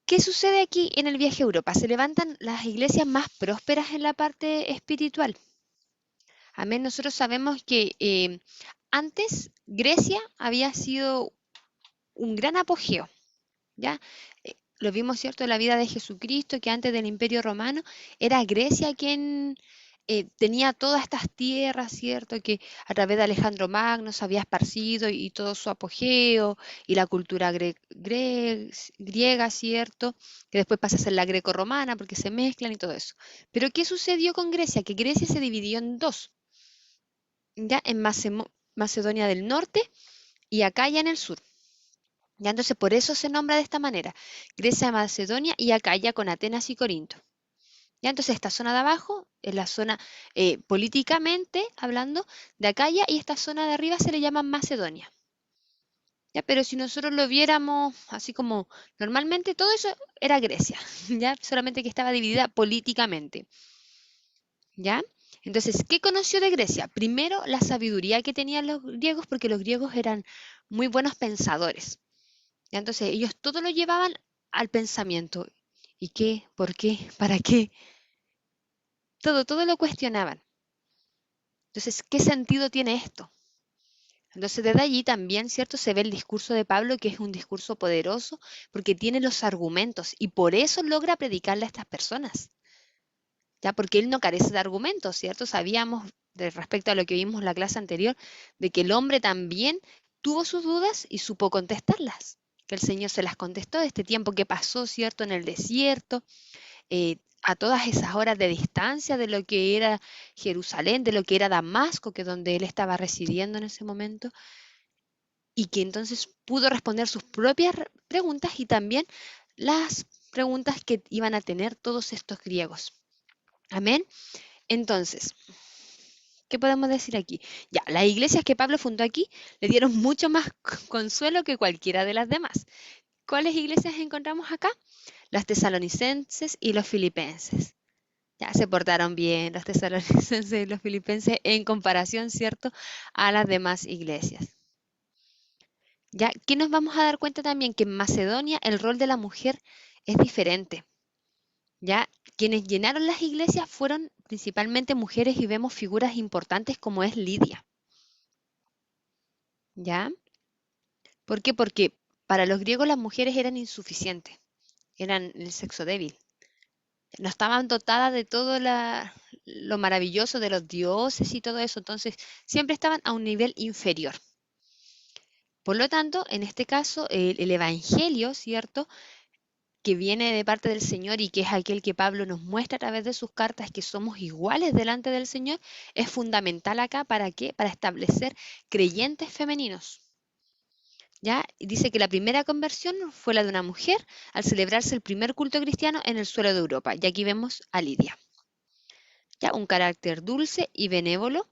¿qué sucede aquí en el viaje a Europa? Se levantan las iglesias más prósperas en la parte espiritual. Amén. Nosotros sabemos que antes Grecia había sido un gran apogeo, ¿ya? Lo vimos, ¿cierto?, en la vida de Jesucristo, que antes del Imperio Romano era Grecia quien tenía todas estas tierras, ¿cierto?, que a través de Alejandro Magno se había esparcido y todo su apogeo, y la cultura griega, ¿cierto?, que después pasa a ser la greco-romana porque se mezclan y todo eso. Pero ¿qué sucedió con Grecia? Que Grecia se dividió en dos, ya en Macedonia del Norte y Acaya en el sur. Ya entonces por eso se nombra de esta manera, Grecia, Macedonia y Acaya con Atenas y Corinto. Ya entonces esta zona de abajo es la zona políticamente hablando de Acaya y esta zona de arriba se le llama Macedonia. Ya, pero si nosotros lo viéramos así como normalmente, todo eso era Grecia, ya solamente que estaba dividida políticamente. ¿Ya? Entonces, ¿qué conoció de Grecia? Primero, la sabiduría que tenían los griegos, porque los griegos eran muy buenos pensadores. ¿Ya? Entonces, ellos todo lo llevaban al pensamiento. ¿Y qué? ¿Por qué? ¿Para qué? Todo lo cuestionaban. Entonces, ¿qué sentido tiene esto? Entonces, desde allí también, ¿cierto? Se ve el discurso de Pablo, que es un discurso poderoso, porque tiene los argumentos y por eso logra predicarle a estas personas. ¿Ya? Porque él no carece de argumentos, ¿cierto? Sabíamos, respecto a lo que vimos en la clase anterior, de que el hombre también tuvo sus dudas y supo contestarlas, que el Señor se las contestó de este tiempo que pasó, ¿cierto?, en el desierto, a todas esas horas de distancia de lo que era Jerusalén, de lo que era Damasco, que es donde él estaba residiendo en ese momento, y que entonces pudo responder sus propias preguntas y también las preguntas que iban a tener todos estos griegos. Amén. Entonces, ¿qué podemos decir aquí? Ya, las iglesias que Pablo fundó aquí le dieron mucho más consuelo que cualquiera de las demás. ¿Cuáles iglesias encontramos acá? Las tesalonicenses y los filipenses. Ya se portaron bien los tesalonicenses y los filipenses en comparación, ¿cierto?, a las demás iglesias. Ya, ¿qué nos vamos a dar cuenta también? Que en Macedonia el rol de la mujer es diferente. ¿Ya? Quienes llenaron las iglesias fueron principalmente mujeres y vemos figuras importantes como es Lidia. ¿Ya? ¿Por qué? Porque para los griegos las mujeres eran insuficientes, eran el sexo débil. No estaban dotadas de todo lo maravilloso de los dioses y todo eso, entonces siempre estaban a un nivel inferior. Por lo tanto, en este caso, el Evangelio, ¿cierto?, que viene de parte del Señor y que es aquel que Pablo nos muestra a través de sus cartas, que somos iguales delante del Señor, es fundamental acá. ¿Para qué? Para establecer creyentes femeninos. ¿Ya? Y dice que la primera conversión fue la de una mujer al celebrarse el primer culto cristiano en el suelo de Europa. Y aquí vemos a Lidia. ¿Ya? Un carácter dulce y benévolo.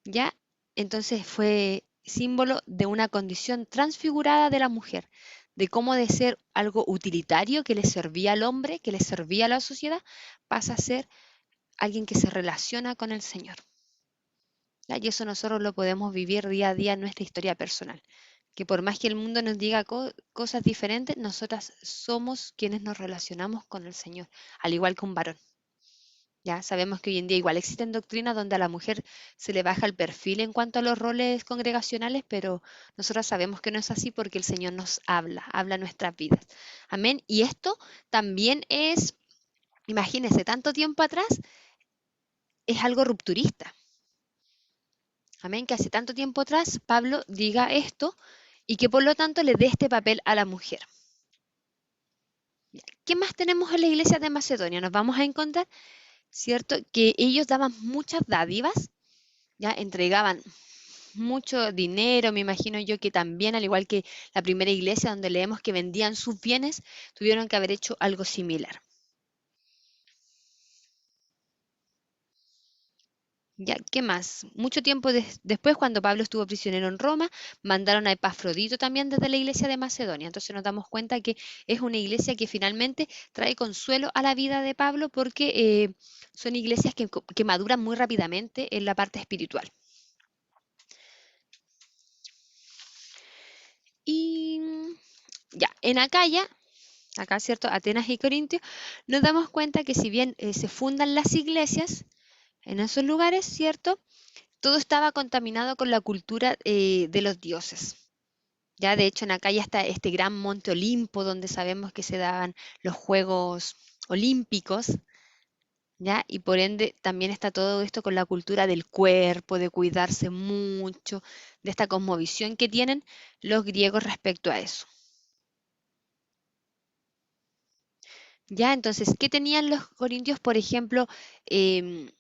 ¿Ya? Entonces fue símbolo de una condición transfigurada de la mujer, de cómo de ser algo utilitario que le servía al hombre, que le servía a la sociedad, pasa a ser alguien que se relaciona con el Señor. ¿Ya? Y eso nosotros lo podemos vivir día a día en nuestra historia personal. que por más que el mundo nos diga cosas diferentes, nosotras somos quienes nos relacionamos con el Señor, al igual que un varón. Ya sabemos que hoy en día igual existen doctrinas donde a la mujer se le baja el perfil en cuanto a los roles congregacionales, pero nosotras sabemos que no es así porque el Señor nos habla nuestras vidas. Amén. Y esto también es, imagínense, tanto tiempo atrás, es algo rupturista. Amén. Que hace tanto tiempo atrás Pablo diga esto y que por lo tanto le dé este papel a la mujer. ¿Qué más tenemos en la iglesia de Macedonia? Nos vamos a encontrar, ¿cierto? Que ellos daban muchas dádivas, ya entregaban mucho dinero, me imagino yo que también, al igual que la primera iglesia donde leemos que vendían sus bienes, tuvieron que haber hecho algo similar. Ya, ¿qué más? Mucho tiempo después, cuando Pablo estuvo prisionero en Roma, mandaron a Epafrodito también desde la iglesia de Macedonia. Entonces nos damos cuenta que es una iglesia que finalmente trae consuelo a la vida de Pablo porque son iglesias que maduran muy rápidamente en la parte espiritual. Y ya, en Acaya, acá, ¿cierto? Atenas y Corintios, nos damos cuenta que si bien se fundan las iglesias en esos lugares, ¿cierto? Todo estaba contaminado con la cultura de los dioses. Ya de hecho en Acaya está este gran monte Olimpo donde sabemos que se daban los Juegos Olímpicos, ¿ya? Y por ende también está todo esto con la cultura del cuerpo, de cuidarse mucho, de esta cosmovisión que tienen los griegos respecto a eso. Ya, entonces, ¿qué tenían los corintios, por ejemplo, em,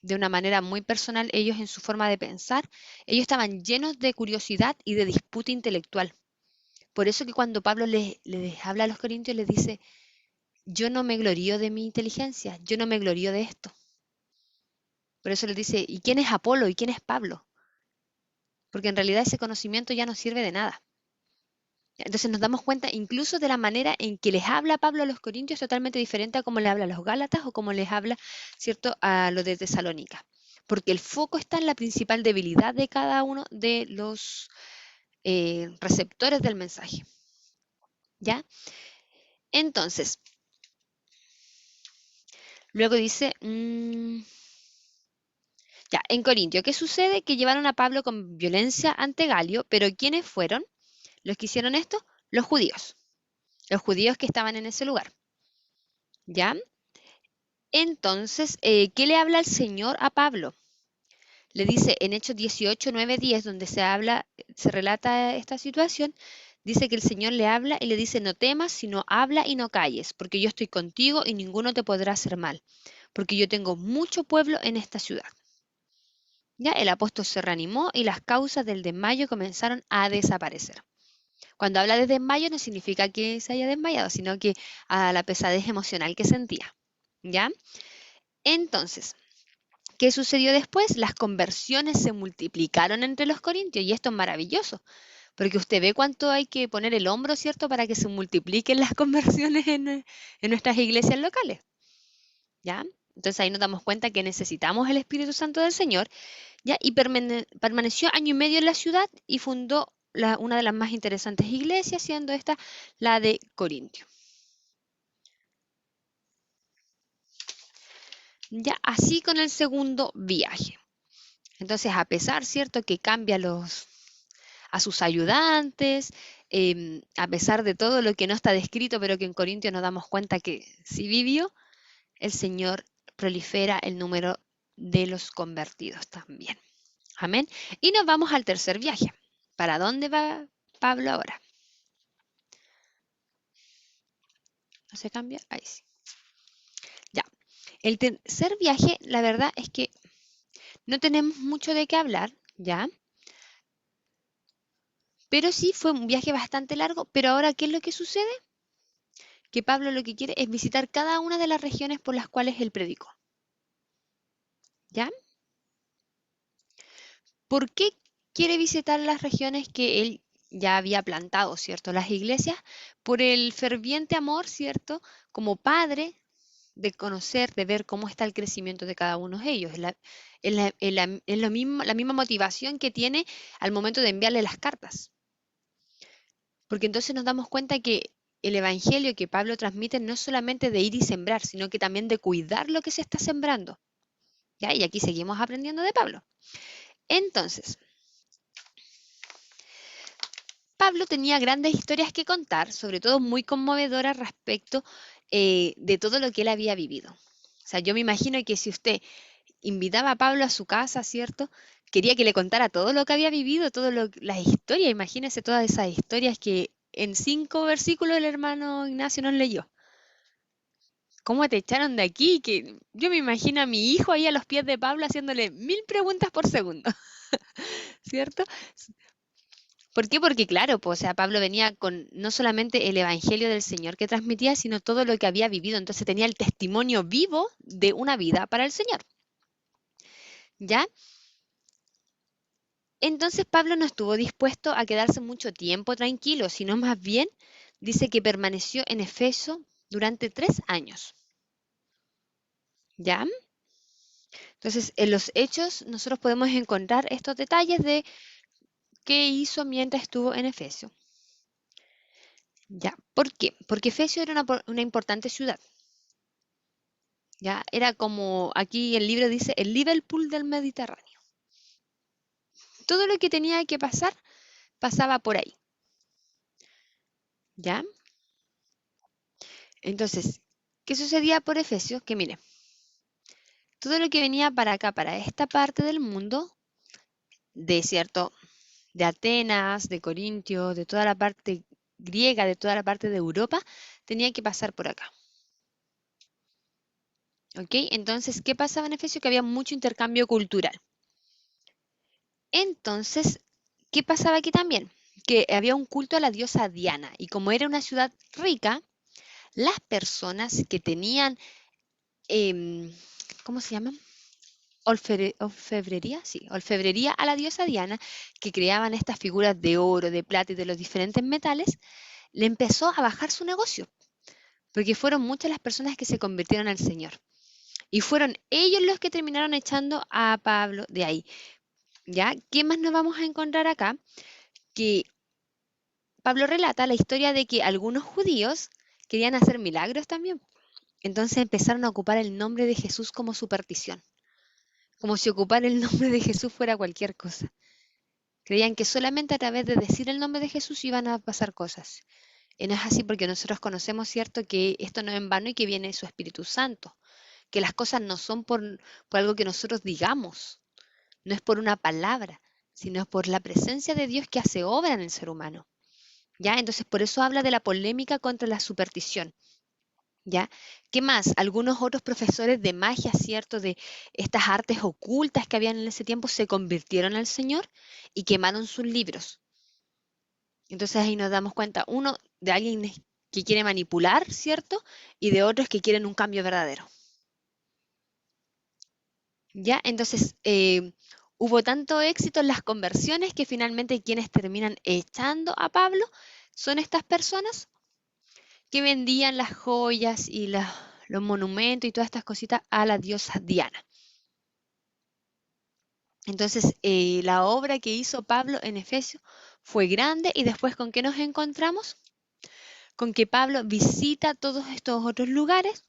de una manera muy personal, ellos en su forma de pensar, ellos estaban llenos de curiosidad y de disputa intelectual. Por eso que cuando Pablo les habla a los corintios, les dice, yo no me glorío de mi inteligencia, yo no me glorío de esto. Por eso les dice, ¿y quién es Apolo y quién es Pablo? Porque en realidad ese conocimiento ya no sirve de nada. Entonces nos damos cuenta incluso de la manera en que les habla Pablo a los corintios totalmente diferente a cómo le habla a los gálatas o cómo les habla, ¿cierto?, a los de Tesalónica. Porque el foco está en la principal debilidad de cada uno de los receptores del mensaje. ¿Ya? Entonces, luego dice, ya, en Corintio, ¿qué sucede? Que llevaron a Pablo con violencia ante Galio, pero ¿quiénes fueron los que hicieron esto? Los judíos que estaban en ese lugar. ¿Ya? Entonces, ¿qué le habla el Señor a Pablo? Le dice en Hechos 18, 9, 10, donde se relata esta situación, dice que el Señor le habla y le dice, no temas, sino habla y no calles, porque yo estoy contigo y ninguno te podrá hacer mal, porque yo tengo mucho pueblo en esta ciudad. Ya el apóstol se reanimó y las causas del desmayo comenzaron a desaparecer. Cuando habla de desmayo no significa que se haya desmayado, sino que a la pesadez emocional que sentía. ¿Ya? Entonces, ¿qué sucedió después? Las conversiones se multiplicaron entre los corintios y esto es maravilloso, porque usted ve cuánto hay que poner el hombro, ¿cierto?, para que se multipliquen las conversiones en nuestras iglesias locales. ¿Ya? Entonces ahí nos damos cuenta que necesitamos el Espíritu Santo del Señor, ¿ya? Y permaneció año y medio en la ciudad y fundó una de las más interesantes iglesias, siendo esta la de Corintio. Ya, así con el segundo viaje. Entonces, a pesar, ¿cierto?, que cambia a sus ayudantes, a pesar de todo lo que no está descrito, pero que en Corintio nos damos cuenta que sí vivió, el Señor prolifera el número de los convertidos también. Amén. Y nos vamos al tercer viaje. ¿Para dónde va Pablo ahora? ¿No se cambia? Ahí sí. Ya. El tercer viaje, la verdad es que no tenemos mucho de qué hablar, ¿ya? Pero sí fue un viaje bastante largo, pero ahora, ¿qué es lo que sucede? Que Pablo lo que quiere es visitar cada una de las regiones por las cuales él predicó. ¿Ya? ¿Por qué quiere visitar las regiones que él ya había plantado, ¿cierto? Las iglesias, por el ferviente amor, ¿cierto? Como padre, de conocer, de ver cómo está el crecimiento de cada uno de ellos. Es lo mismo, la misma motivación que tiene al momento de enviarle las cartas. Porque entonces nos damos cuenta que el evangelio que Pablo transmite no es solamente de ir y sembrar, sino que también de cuidar lo que se está sembrando. ¿Ya? Y aquí seguimos aprendiendo de Pablo. Entonces, Pablo tenía grandes historias que contar, sobre todo muy conmovedoras respecto de todo lo que él había vivido. O sea, yo me imagino que si usted invitaba a Pablo a su casa, ¿cierto? Quería que le contara todo lo que había vivido, las historias, imagínese todas esas historias que en 5 versículos el hermano Ignacio nos leyó. ¿Cómo te echaron de aquí? Que yo me imagino a mi hijo ahí a los pies de Pablo haciéndole 1000 preguntas por segundo, ¿cierto? ¿Por qué? Porque claro, pues, o sea, Pablo venía con no solamente el evangelio del Señor que transmitía, sino todo lo que había vivido. Entonces tenía el testimonio vivo de una vida para el Señor. ¿Ya? Entonces Pablo no estuvo dispuesto a quedarse mucho tiempo tranquilo, sino más bien dice que permaneció en Efeso durante 3 años. ¿Ya? Entonces, en los hechos nosotros podemos encontrar estos detalles de qué hizo mientras estuvo en Efeso. ¿Ya? ¿Por qué? Porque Efesio era una importante ciudad. ¿Ya? Era como, aquí el libro dice, el Liverpool del Mediterráneo. Todo lo que tenía que pasar, pasaba por ahí. ¿Ya? Entonces, ¿qué sucedía por Efesios? Que mire, todo lo que venía para acá, para esta parte del mundo, de Atenas, de Corintio, de toda la parte griega, de toda la parte de Europa, tenía que pasar por acá. ¿Ok? Entonces, ¿qué pasaba en Efesio? Que había mucho intercambio cultural. Entonces, ¿qué pasaba aquí también? Que había un culto a la diosa Diana, y como era una ciudad rica, las personas que tenían, ¿cómo se llaman? Orfebrería, sí, orfebrería a la diosa Diana, que creaban estas figuras de oro, de plata y de los diferentes metales, le empezó a bajar su negocio, porque fueron muchas las personas que se convirtieron al Señor. Y fueron ellos los que terminaron echando a Pablo de ahí. ¿Ya? ¿Qué más nos vamos a encontrar acá? Que Pablo relata la historia de que algunos judíos querían hacer milagros también. Entonces empezaron a ocupar el nombre de Jesús como superstición, como si ocupar el nombre de Jesús fuera cualquier cosa. Creían que solamente a través de decir el nombre de Jesús iban a pasar cosas. Y no es así porque nosotros conocemos, ¿cierto?, que esto no es en vano y que viene su Espíritu Santo, que las cosas no son por algo que nosotros digamos, no es por una palabra, sino por la presencia de Dios que hace obra en el ser humano. ¿Ya? Entonces, por eso habla de la polémica contra la superstición. ¿Ya? ¿Qué más? Algunos otros profesores de magia, ¿cierto? De estas artes ocultas que habían en ese tiempo, se convirtieron al Señor y quemaron sus libros. Entonces ahí nos damos cuenta, uno, de alguien que quiere manipular, ¿cierto? Y de otros que quieren un cambio verdadero. ¿Ya? Entonces, hubo tanto éxito en las conversiones que finalmente quienes terminan echando a Pablo son estas personas que vendían las joyas y los monumentos y todas estas cositas a la diosa Diana. Entonces, la obra que hizo Pablo en Efesios fue grande, y después, ¿con qué nos encontramos? Con que Pablo visita todos estos otros lugares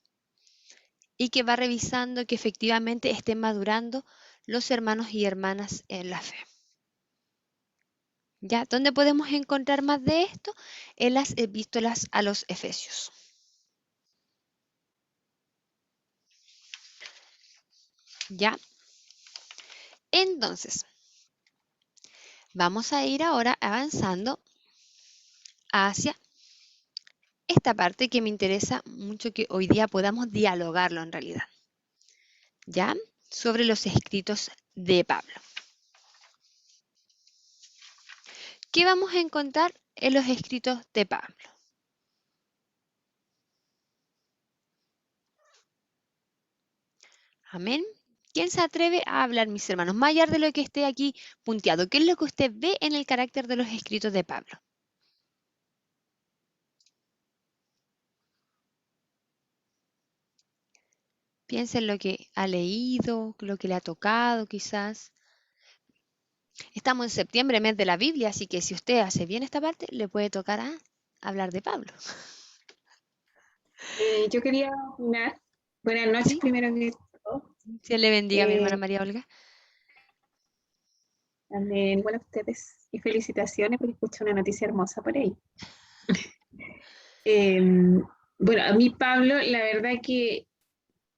y que va revisando que efectivamente estén madurando los hermanos y hermanas en la fe. ¿Ya? ¿Dónde podemos encontrar más de esto? En las epístolas a los Efesios. ¿Ya? Entonces, vamos a ir ahora avanzando hacia esta parte que me interesa mucho que hoy día podamos dialogarlo en realidad. ¿Ya? Sobre los escritos de Pablo. ¿Qué vamos a encontrar en los escritos de Pablo? Amén. ¿Quién se atreve a hablar, mis hermanos? Más allá de lo que esté aquí punteado, ¿qué es lo que usted ve en el carácter de los escritos de Pablo? Piensa en lo que ha leído, lo que le ha tocado quizás. Estamos en septiembre, mes de la Biblia, así que si usted hace bien esta parte, le puede tocar a hablar de Pablo. Yo quería opinar. Buenas noches, ¿Sí? primero que todo. Dios le bendiga, mi hermana Eh, María Olga. También, bueno, a ustedes y felicitaciones porque escuché una noticia hermosa por ahí. Bueno, a mí Pablo, la verdad que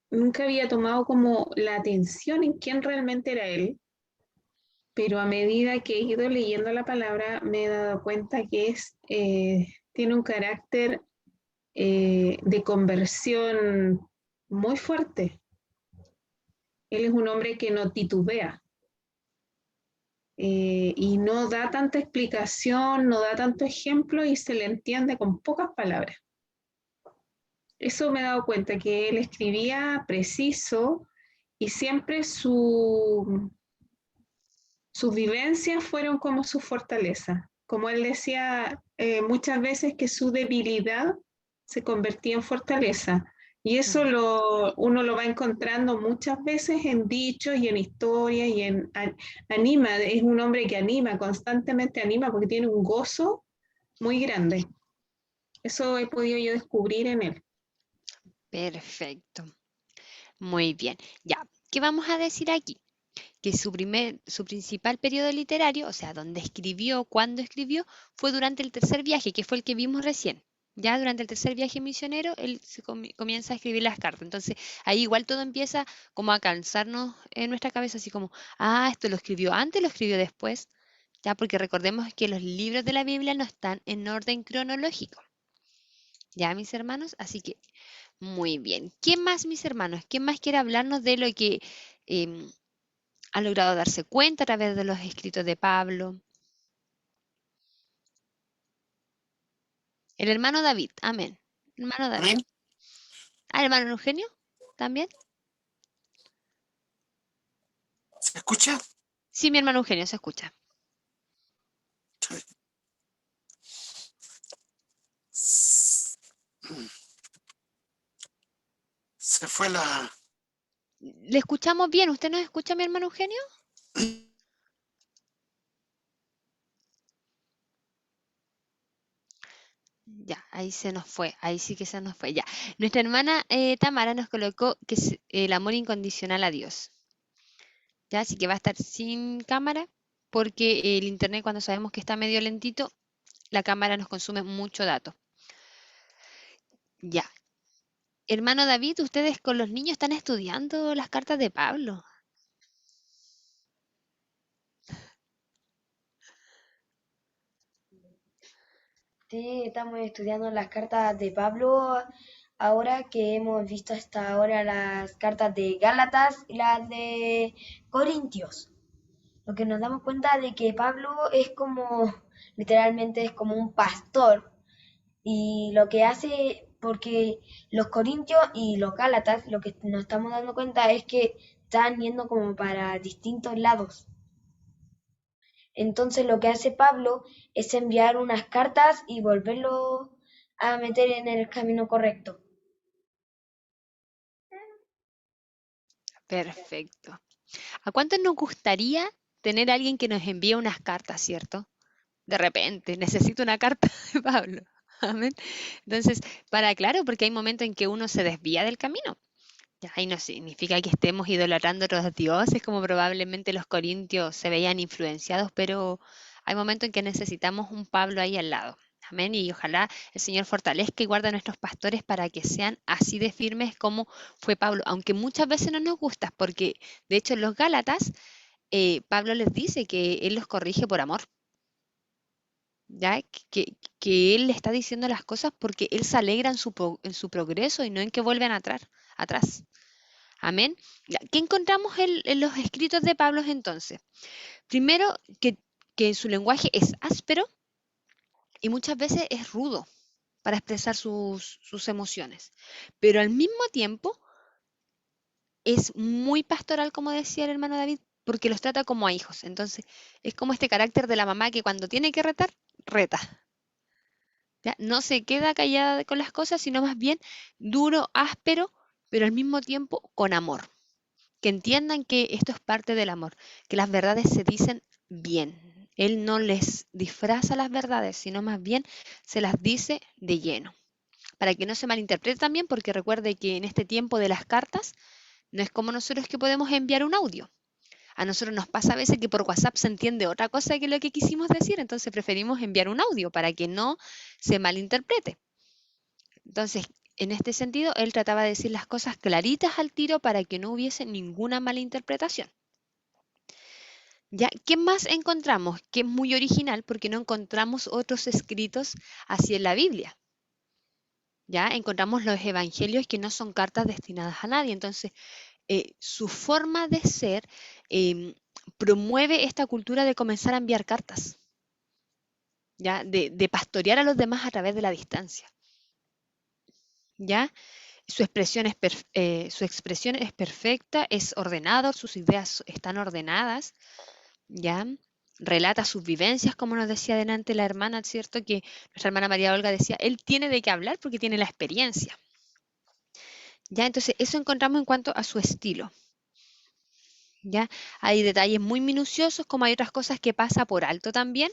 nunca había tomado como la atención en quién realmente era él, pero a medida que he ido leyendo la palabra me he dado cuenta que tiene un carácter de conversión muy fuerte. Él es un hombre que no titubea. Y no da tanta explicación, no da tanto ejemplo y se le entiende con pocas palabras. Eso me he dado cuenta, que él escribía preciso y siempre sus vivencias fueron como su fortaleza. Como él decía muchas veces que su debilidad se convertía en fortaleza. Y eso uno lo va encontrando muchas veces en dichos y en historias y anima. Es un hombre que anima, constantemente anima porque tiene un gozo muy grande. Eso he podido yo descubrir en él. Perfecto. Muy bien. Ya, ¿qué vamos a decir aquí? Que su principal periodo literario, o sea, donde escribió, cuándo escribió, fue durante el tercer viaje, que fue el que vimos recién. Ya durante el tercer viaje misionero, él comienza a escribir las cartas. Entonces, ahí igual todo empieza como a cansarnos en nuestra cabeza, así como, esto lo escribió antes, lo escribió después. Ya, porque recordemos que los libros de la Biblia no están en orden cronológico. Ya, mis hermanos, así que muy bien. ¿Qué más, mis hermanos? ¿Quién más quiere hablarnos de lo que em, ha logrado darse cuenta a través de los escritos de Pablo? El hermano David, amén. Hermano David. Amén. Hermano Eugenio, también. ¿Se escucha? Sí, mi hermano Eugenio, se escucha. Se fue la... ¿Le escuchamos bien? ¿Usted nos escucha, mi hermano Eugenio? Ya, ahí se nos fue, ahí sí que se nos fue, ya. Nuestra hermana Tamara nos colocó que es el amor incondicional a Dios. Ya, así que va a estar sin cámara porque el internet cuando sabemos que está medio lentito, la cámara nos consume mucho dato. Ya. Hermano David, ustedes con los niños están estudiando las cartas de Pablo. Sí, estamos estudiando las cartas de Pablo ahora que hemos visto hasta ahora las cartas de Gálatas y las de Corintios. Lo que nos damos cuenta de que Pablo es como, literalmente es como un pastor y lo que hace, porque los Corintios y los Gálatas, lo que nos estamos dando cuenta es que están yendo como para distintos lados. Entonces lo que hace Pablo es enviar unas cartas y volverlo a meter en el camino correcto. Perfecto. ¿A cuántos nos gustaría tener a alguien que nos envíe unas cartas, cierto? De repente, necesito una carta de Pablo. Amén. Entonces, claro, porque hay momentos en que uno se desvía del camino. Ya, ahí no significa que estemos idolatrando a otros dioses, como probablemente los corintios se veían influenciados, pero hay momentos en que necesitamos un Pablo ahí al lado. Amén. Y ojalá el Señor fortalezca y guarde a nuestros pastores para que sean así de firmes como fue Pablo, aunque muchas veces no nos gusta, porque de hecho en los Gálatas, Pablo les dice que él los corrige por amor. ¿Ya? Que él le está diciendo las cosas porque él se alegra en su progreso y no en que vuelvan atrás. Amén. ¿Qué encontramos en los escritos de Pablo entonces? Primero, que su lenguaje es áspero y muchas veces es rudo para expresar sus emociones, pero al mismo tiempo es muy pastoral, como decía el hermano David, porque los trata como a hijos. Entonces, es como este carácter de la mamá que cuando tiene que retar, reta. ¿Ya? No se queda callada con las cosas, sino más bien duro, áspero, pero al mismo tiempo con amor. Que entiendan que esto es parte del amor, que las verdades se dicen bien. Él no les disfraza las verdades, sino más bien se las dice de lleno. Para que no se malinterprete también, porque recuerde que en este tiempo de las cartas, no es como nosotros que podemos enviar un audio. A nosotros nos pasa a veces que por WhatsApp se entiende otra cosa que lo que quisimos decir, entonces preferimos enviar un audio para que no se malinterprete. Entonces, en este sentido, él trataba de decir las cosas claritas al tiro para que no hubiese ninguna malinterpretación. ¿Ya? ¿Qué más encontramos? Que es muy original porque no encontramos otros escritos así en la Biblia. ¿Ya? Encontramos los evangelios que no son cartas destinadas a nadie. Entonces, su forma de ser promueve esta cultura de comenzar a enviar cartas, ¿ya? De pastorear a los demás a través de la distancia. ¿Ya? Su expresión es perfecta, es ordenado, sus ideas están ordenadas, ¿ya? Relata sus vivencias, como nos decía delante la hermana, ¿cierto? Que nuestra hermana María Olga decía, él tiene de qué hablar porque tiene la experiencia. ¿Ya? Entonces, eso encontramos en cuanto a su estilo. ¿Ya? Hay detalles muy minuciosos, como hay otras cosas que pasa por alto también,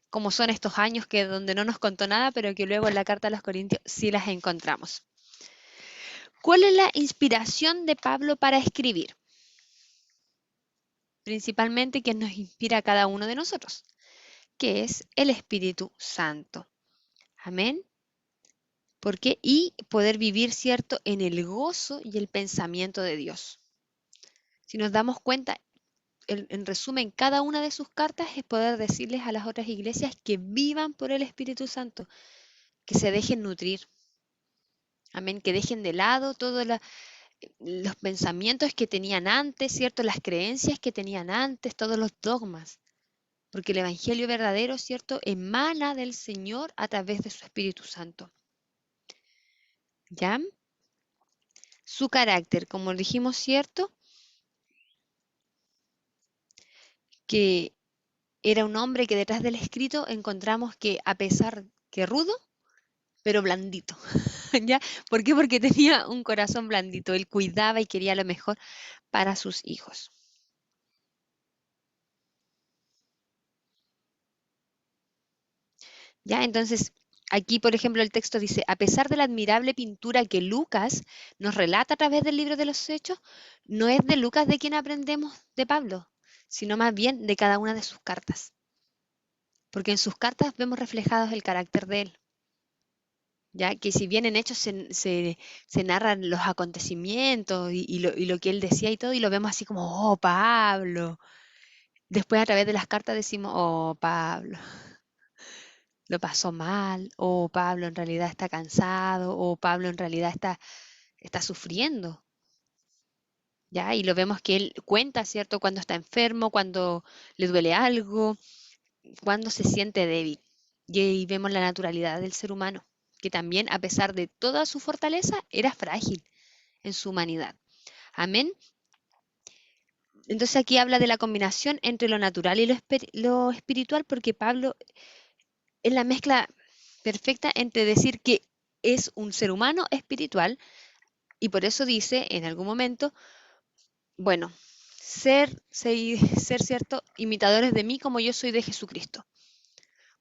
como son estos años que donde no nos contó nada, pero que luego en la carta a los Corintios sí las encontramos. ¿Cuál es la inspiración de Pablo para escribir? Principalmente que nos inspira a cada uno de nosotros, que es el Espíritu Santo. Amén. ¿Por qué? Y poder vivir, ¿cierto?, en el gozo y el pensamiento de Dios. Si nos damos cuenta, en resumen, cada una de sus cartas es poder decirles a las otras iglesias que vivan por el Espíritu Santo, que se dejen nutrir. Amén, que dejen de lado todos los pensamientos que tenían antes, ¿cierto? Las creencias que tenían antes, todos los dogmas. Porque el Evangelio verdadero, ¿cierto?, emana del Señor a través de su Espíritu Santo. ¿Ya? Su carácter, como dijimos, ¿cierto?, que era un hombre que detrás del escrito encontramos que a pesar que rudo, pero blandito. ¿Ya? ¿Por qué? Porque tenía un corazón blandito. Él cuidaba y quería lo mejor para sus hijos. ¿Ya? Entonces, aquí, por ejemplo, el texto dice, a pesar de la admirable pintura que Lucas nos relata a través del libro de los Hechos, no es de Lucas de quien aprendemos de Pablo, sino más bien de cada una de sus cartas. Porque en sus cartas vemos reflejados el carácter de él. Ya que si bien en Hechos se narran los acontecimientos y lo que él decía y todo, y lo vemos así como, oh, Pablo. Después a través de las cartas decimos, oh, Pablo, lo pasó mal, oh, Pablo en realidad está cansado, oh, Pablo en realidad está sufriendo. ¿Ya? Y lo vemos que él cuenta, ¿cierto? Cuando está enfermo, cuando le duele algo, cuando se siente débil. Y ahí vemos la naturalidad del ser humano, que también, a pesar de toda su fortaleza, era frágil en su humanidad. Amén. Entonces aquí habla de la combinación entre lo natural y lo espiritual, porque Pablo es la mezcla perfecta entre decir que es un ser humano espiritual, y por eso dice en algún momento, bueno, ser cierto, imitadores de mí como yo soy de Jesucristo.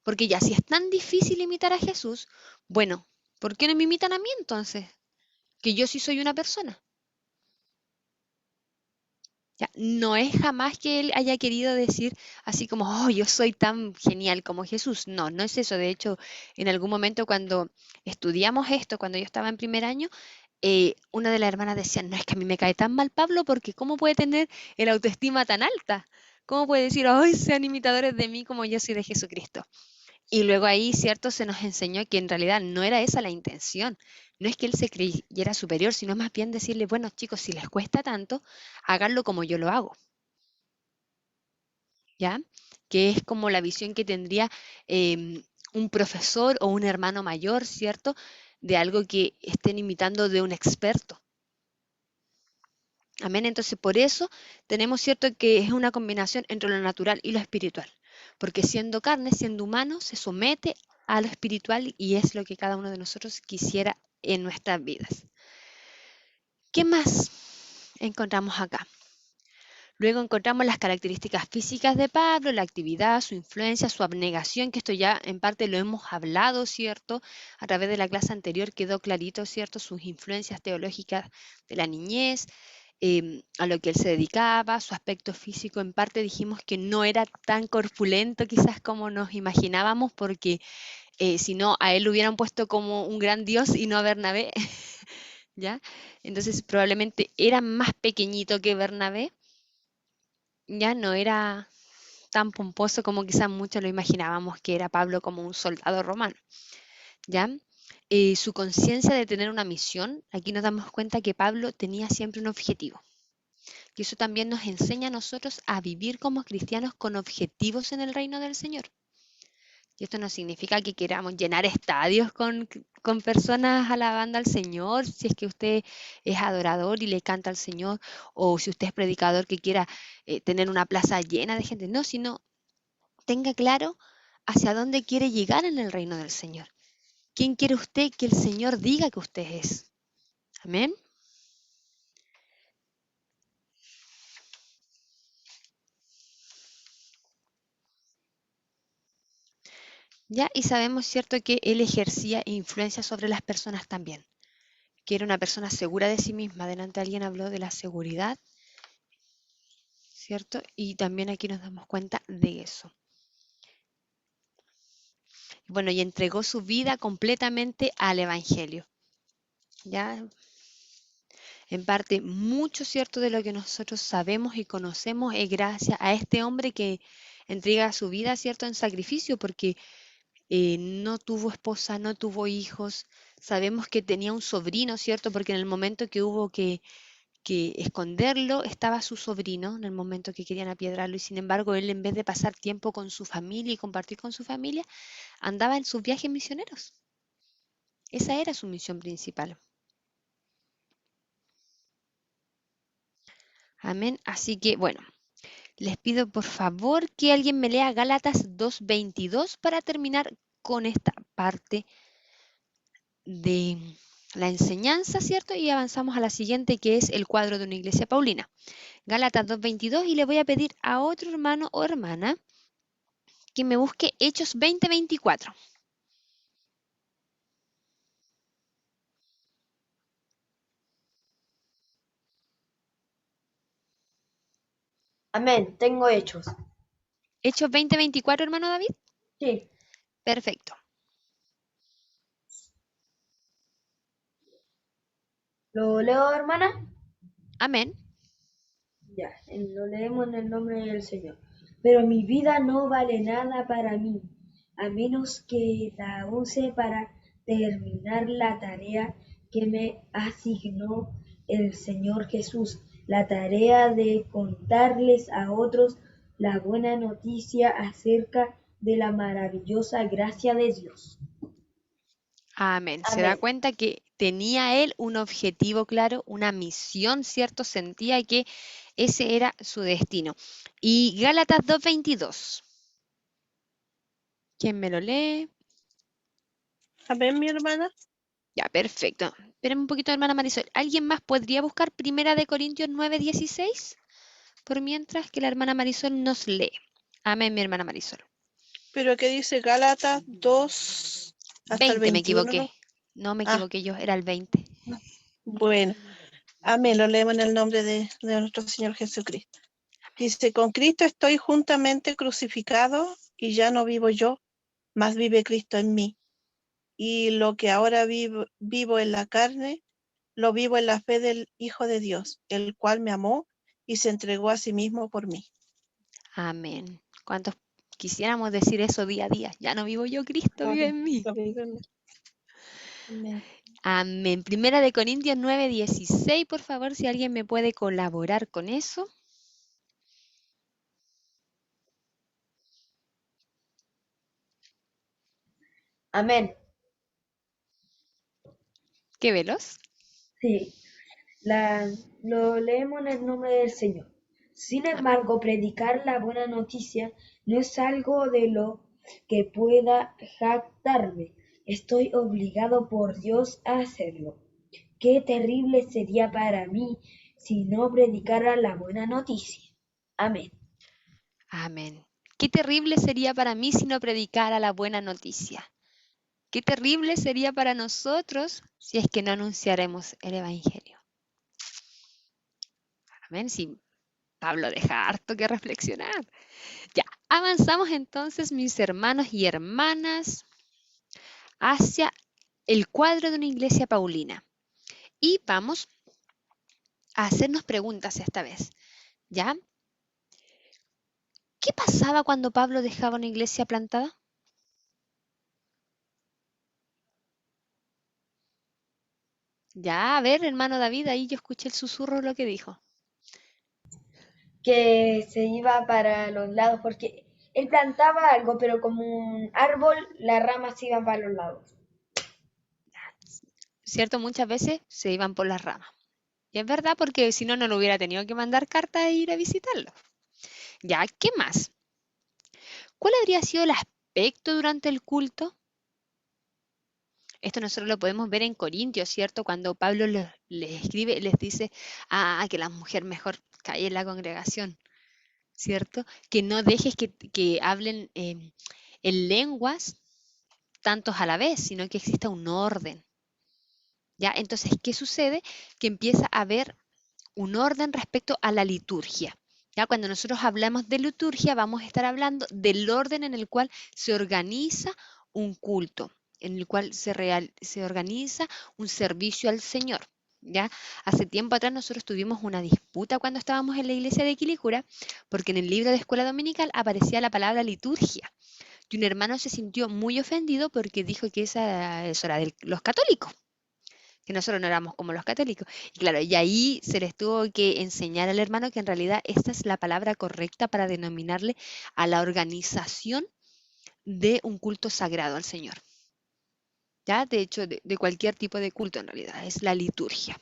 Porque ya, si es tan difícil imitar a Jesús, bueno, ¿por qué no me imitan a mí entonces? Que yo sí soy una persona. Ya, no es jamás que él haya querido decir así como, oh, yo soy tan genial como Jesús. No, no es eso. De hecho, en algún momento cuando estudiamos esto, cuando yo estaba en primer año, una de las hermanas decía, no, es que a mí me cae tan mal Pablo porque ¿cómo puede tener el autoestima tan alta? ¿Cómo puede decir, ay, sean imitadores de mí como yo soy de Jesucristo? Y luego ahí, cierto, se nos enseñó que en realidad no era esa la intención. No es que él se creyera superior, sino más bien decirle, bueno, chicos, si les cuesta tanto, háganlo como yo lo hago. ¿Ya? Que es como la visión que tendría un profesor o un hermano mayor, ¿cierto? De algo que estén imitando de un experto. Amén. Entonces, por eso tenemos, ¿cierto?, que es una combinación entre lo natural y lo espiritual. Porque siendo carne, siendo humano, se somete a lo espiritual y es lo que cada uno de nosotros quisiera en nuestras vidas. ¿Qué más encontramos acá? Luego encontramos las características físicas de Pablo, la actividad, su influencia, su abnegación, que esto ya en parte lo hemos hablado, ¿cierto? A través de la clase anterior quedó clarito, ¿cierto? Sus influencias teológicas de la niñez, a lo que él se dedicaba, su aspecto físico, en parte dijimos que no era tan corpulento quizás como nos imaginábamos, porque si no, a él lo hubieran puesto como un gran dios y no a Bernabé, ¿ya? Entonces probablemente era más pequeñito que Bernabé, ya no era tan pomposo como quizás muchos lo imaginábamos que era Pablo como un soldado romano, ¿ya? Su conciencia de tener una misión, aquí nos damos cuenta que Pablo tenía siempre un objetivo. Y eso también nos enseña a nosotros a vivir como cristianos con objetivos en el reino del Señor. Y esto no significa que queramos llenar estadios con personas alabando al Señor, si es que usted es adorador y le canta al Señor, o si usted es predicador que quiera tener una plaza llena de gente. No, sino tenga claro hacia dónde quiere llegar en el reino del Señor. ¿Quién quiere usted que el Señor diga que usted es? Amén. Ya, y sabemos, ¿cierto?, que él ejercía influencia sobre las personas también, que era una persona segura de sí misma. Delante alguien habló de la seguridad, ¿cierto? Y también aquí nos damos cuenta de eso. Bueno, y entregó su vida completamente al Evangelio. Ya, en parte, mucho, ¿cierto?, de lo que nosotros sabemos y conocemos es gracias a este hombre que entrega su vida, ¿cierto?, en sacrificio, porque no tuvo esposa, no tuvo hijos. Sabemos que tenía un sobrino, ¿cierto? Porque en el momento que hubo que esconderlo, estaba su sobrino, en el momento que querían apiedrarlo, y sin embargo él, en vez de pasar tiempo con su familia y compartir con su familia, andaba en sus viajes misioneros. Esa era su misión principal. Amén. Así que, bueno, les pido por favor que alguien me lea Gálatas 2:22 para terminar con esta parte de la enseñanza, ¿cierto? Y avanzamos a la siguiente, que es el cuadro de una iglesia paulina. Gálatas 2:22, y le voy a pedir a otro hermano o hermana que me busque Hechos 20:24. Amén, tengo hechos. Hechos 20:24, hermano David. Sí, Perfecto. ¿lo leo, hermana? Amén. Ya, lo leemos en el nombre del Señor. Pero mi vida no vale nada para mí, a menos que la use para terminar la tarea que me asignó el Señor Jesús, la tarea de contarles a otros la buena noticia acerca de la maravillosa gracia de Dios. Amén. Se da Amén. cuenta que tenía él un objetivo claro, una misión, ¿cierto? Sentía que ese era su destino. Y Gálatas 2:22. ¿Quién me lo lee? Amén, mi hermana. Ya, perfecto. Espérenme un poquito, hermana Marisol. ¿Alguien más podría buscar Primera de Corintios 9:16? Por mientras que la hermana Marisol nos lee. Amén, mi hermana Marisol. Pero que dice Gálatas 2 hasta el 20, me 21, equivoqué. ¿no? No me Ah, equivoqué yo, era el 20. bueno. Amén, lo leemos en el nombre de nuestro Señor Jesucristo. Dice, con Cristo estoy juntamente crucificado y ya no vivo yo, mas vive Cristo en mí. Y lo que ahora vivo en la carne, lo vivo en la fe del Hijo de Dios, el cual me amó y se entregó a sí mismo por mí. Amén. ¿Cuántos quisiéramos decir eso día a día? Ya no vivo yo, Cristo vive en mí. Amén. Amén. Primera de Corintios 9:16, por favor, si alguien me puede colaborar con eso. Amén. Qué veloz. Sí, lo leemos en el nombre del Señor. Sin embargo, predicar la buena noticia no es algo de lo que pueda jactarme. Estoy obligado por Dios a hacerlo. qué terrible sería para mí si no predicara la buena noticia. Amén. Amén. Qué terrible sería para mí si no predicara la buena noticia. Qué terrible sería para nosotros si es que no anunciaremos el Evangelio. Amén. Sí, Pablo deja harto que reflexionar. Ya, avanzamos entonces, mis hermanos y hermanas, hacia el cuadro de una iglesia paulina. Y vamos a hacernos preguntas esta vez. ¿Ya? ¿Qué pasaba cuando Pablo dejaba una iglesia plantada? Ya, a ver, hermano David, ahí yo escuché el susurro de lo que dijo. Que se iba para los lados, porque él plantaba algo, pero como un árbol, las ramas se iban para los lados. ¿Cierto? Muchas veces se iban por las ramas. Y es verdad, porque si no, no lo hubiera tenido que mandar carta e ir a visitarlo. Ya, ¿qué más? ¿Cuál habría sido el aspecto durante el culto? Esto nosotros lo podemos ver en Corintios, ¿cierto? Cuando Pablo les escribe, les dice, que la mujer mejor calle en la congregación, ¿cierto? Que no dejes que hablen en lenguas tantos a la vez, sino que exista un orden. ¿Ya? Entonces, ¿qué sucede? Que empieza a haber un orden respecto a la liturgia. ¿Ya? Cuando nosotros hablamos de liturgia, vamos a estar hablando del orden en el cual se organiza un culto, en el cual se organiza un servicio al Señor. ¿Ya? Hace tiempo atrás nosotros tuvimos una disputa cuando estábamos en la iglesia de Quilicura, porque en el libro de escuela dominical aparecía la palabra liturgia. Y un hermano se sintió muy ofendido porque dijo que eso era de los católicos, que nosotros no éramos como los católicos. Y claro, y ahí se les tuvo que enseñar al hermano que en realidad esta es la palabra correcta para denominarle a la organización de un culto sagrado al Señor. ¿Ya? De hecho, de cualquier tipo de culto en realidad, es la liturgia.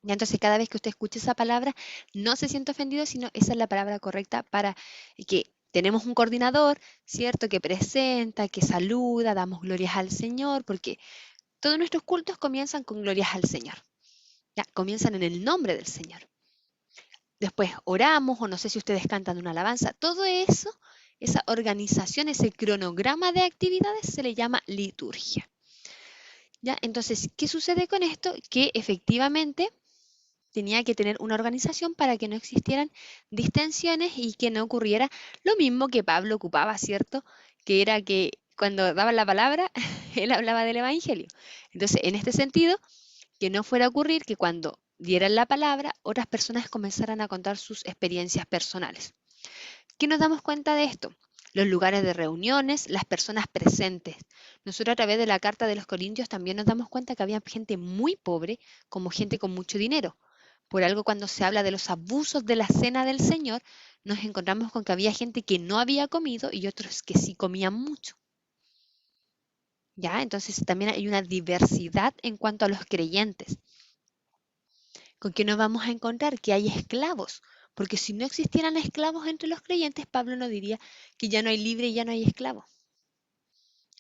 Y entonces cada vez que usted escuche esa palabra, no se siente ofendido, sino esa es la palabra correcta para que tenemos un coordinador, ¿cierto? Que presenta, que saluda, damos glorias al Señor, porque todos nuestros cultos comienzan con glorias al Señor. Ya, comienzan en el nombre del Señor. Después oramos, o no sé si ustedes cantan una alabanza. Todo eso, esa organización, ese cronograma de actividades se le llama liturgia. ¿Ya? Entonces, ¿qué sucede con esto? Que efectivamente tenía que tener una organización para que no existieran distensiones y que no ocurriera lo mismo que Pablo ocupaba, ¿cierto? Que era que cuando daba la palabra, él hablaba del Evangelio. Entonces, en este sentido, que no fuera a ocurrir que cuando dieran la palabra, otras personas comenzaran a contar sus experiencias personales. ¿Qué nos damos cuenta de esto? Los lugares de reuniones, las personas presentes. Nosotros a través de la carta de los Corintios también nos damos cuenta que había gente muy pobre como gente con mucho dinero. Por algo cuando se habla de los abusos de la cena del Señor, nos encontramos con que había gente que no había comido y otros que sí comían mucho. ¿Ya? Entonces también hay una diversidad en cuanto a los creyentes. ¿Con qué nos vamos a encontrar? Que hay esclavos. Porque si no existieran esclavos entre los creyentes, Pablo no diría que ya no hay libre y ya no hay esclavo.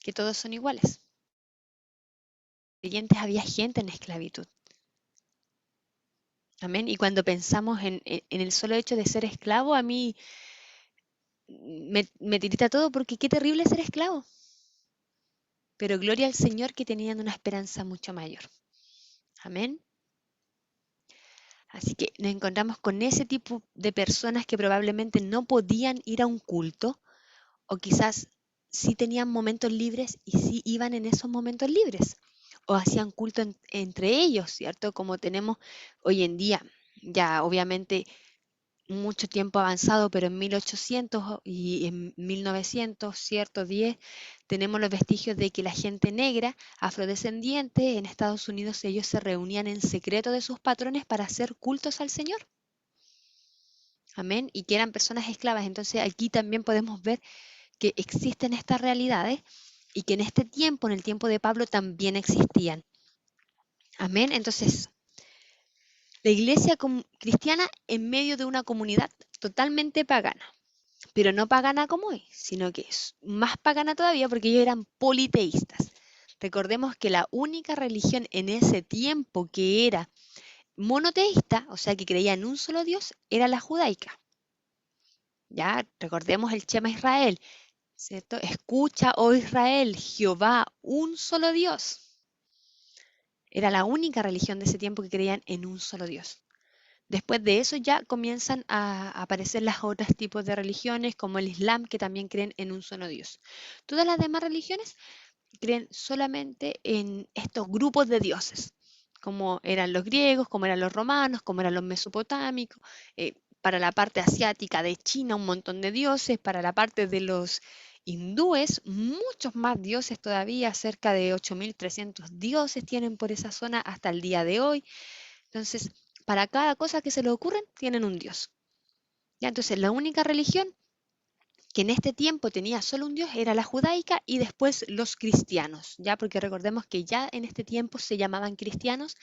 Que todos son iguales. Creyentes había gente en esclavitud. Amén. Y cuando pensamos en el solo hecho de ser esclavo, a mí me tirita todo porque qué terrible ser esclavo. Pero gloria al Señor que tenían una esperanza mucho mayor. Amén. Así que nos encontramos con ese tipo de personas que probablemente no podían ir a un culto o quizás sí tenían momentos libres y sí iban en esos momentos libres o hacían culto entre ellos, ¿cierto? Como tenemos hoy en día, ya obviamente mucho tiempo avanzado, pero en 1800 y en 1900, ¿cierto? 10, tenemos los vestigios de que la gente negra, afrodescendiente, en Estados Unidos ellos se reunían en secreto de sus patrones para hacer cultos al Señor. Amén. Y que eran personas esclavas. Entonces aquí también podemos ver que existen estas realidades y que en este tiempo, en el tiempo de Pablo, también existían. Amén. Entonces, la iglesia cristiana en medio de una comunidad totalmente pagana, pero no pagana como hoy, sino que es más pagana todavía porque ellos eran politeístas. Recordemos que la única religión en ese tiempo que era monoteísta, o sea, que creía en un solo Dios, era la judaica. Ya, recordemos el Shema Israel, ¿cierto? Escucha, oh Israel, Jehová, un solo Dios. Era la única religión de ese tiempo que creían en un solo Dios. Después de eso ya comienzan a aparecer los otros tipos de religiones, como el Islam, que también creen en un solo Dios. Todas las demás religiones creen solamente en estos grupos de dioses, como eran los griegos, como eran los romanos, como eran los mesopotámicos. Para la parte asiática de China, un montón de dioses. Para la parte de los hindúes, muchos más dioses todavía, cerca de 8.300 dioses tienen por esa zona hasta el día de hoy. Entonces, para cada cosa que se les ocurre, tienen un dios. ¿Ya? Entonces, la única religión que en este tiempo tenía solo un dios era la judaica y después los cristianos, ¿ya? Porque recordemos que ya en este tiempo se llamaban cristianos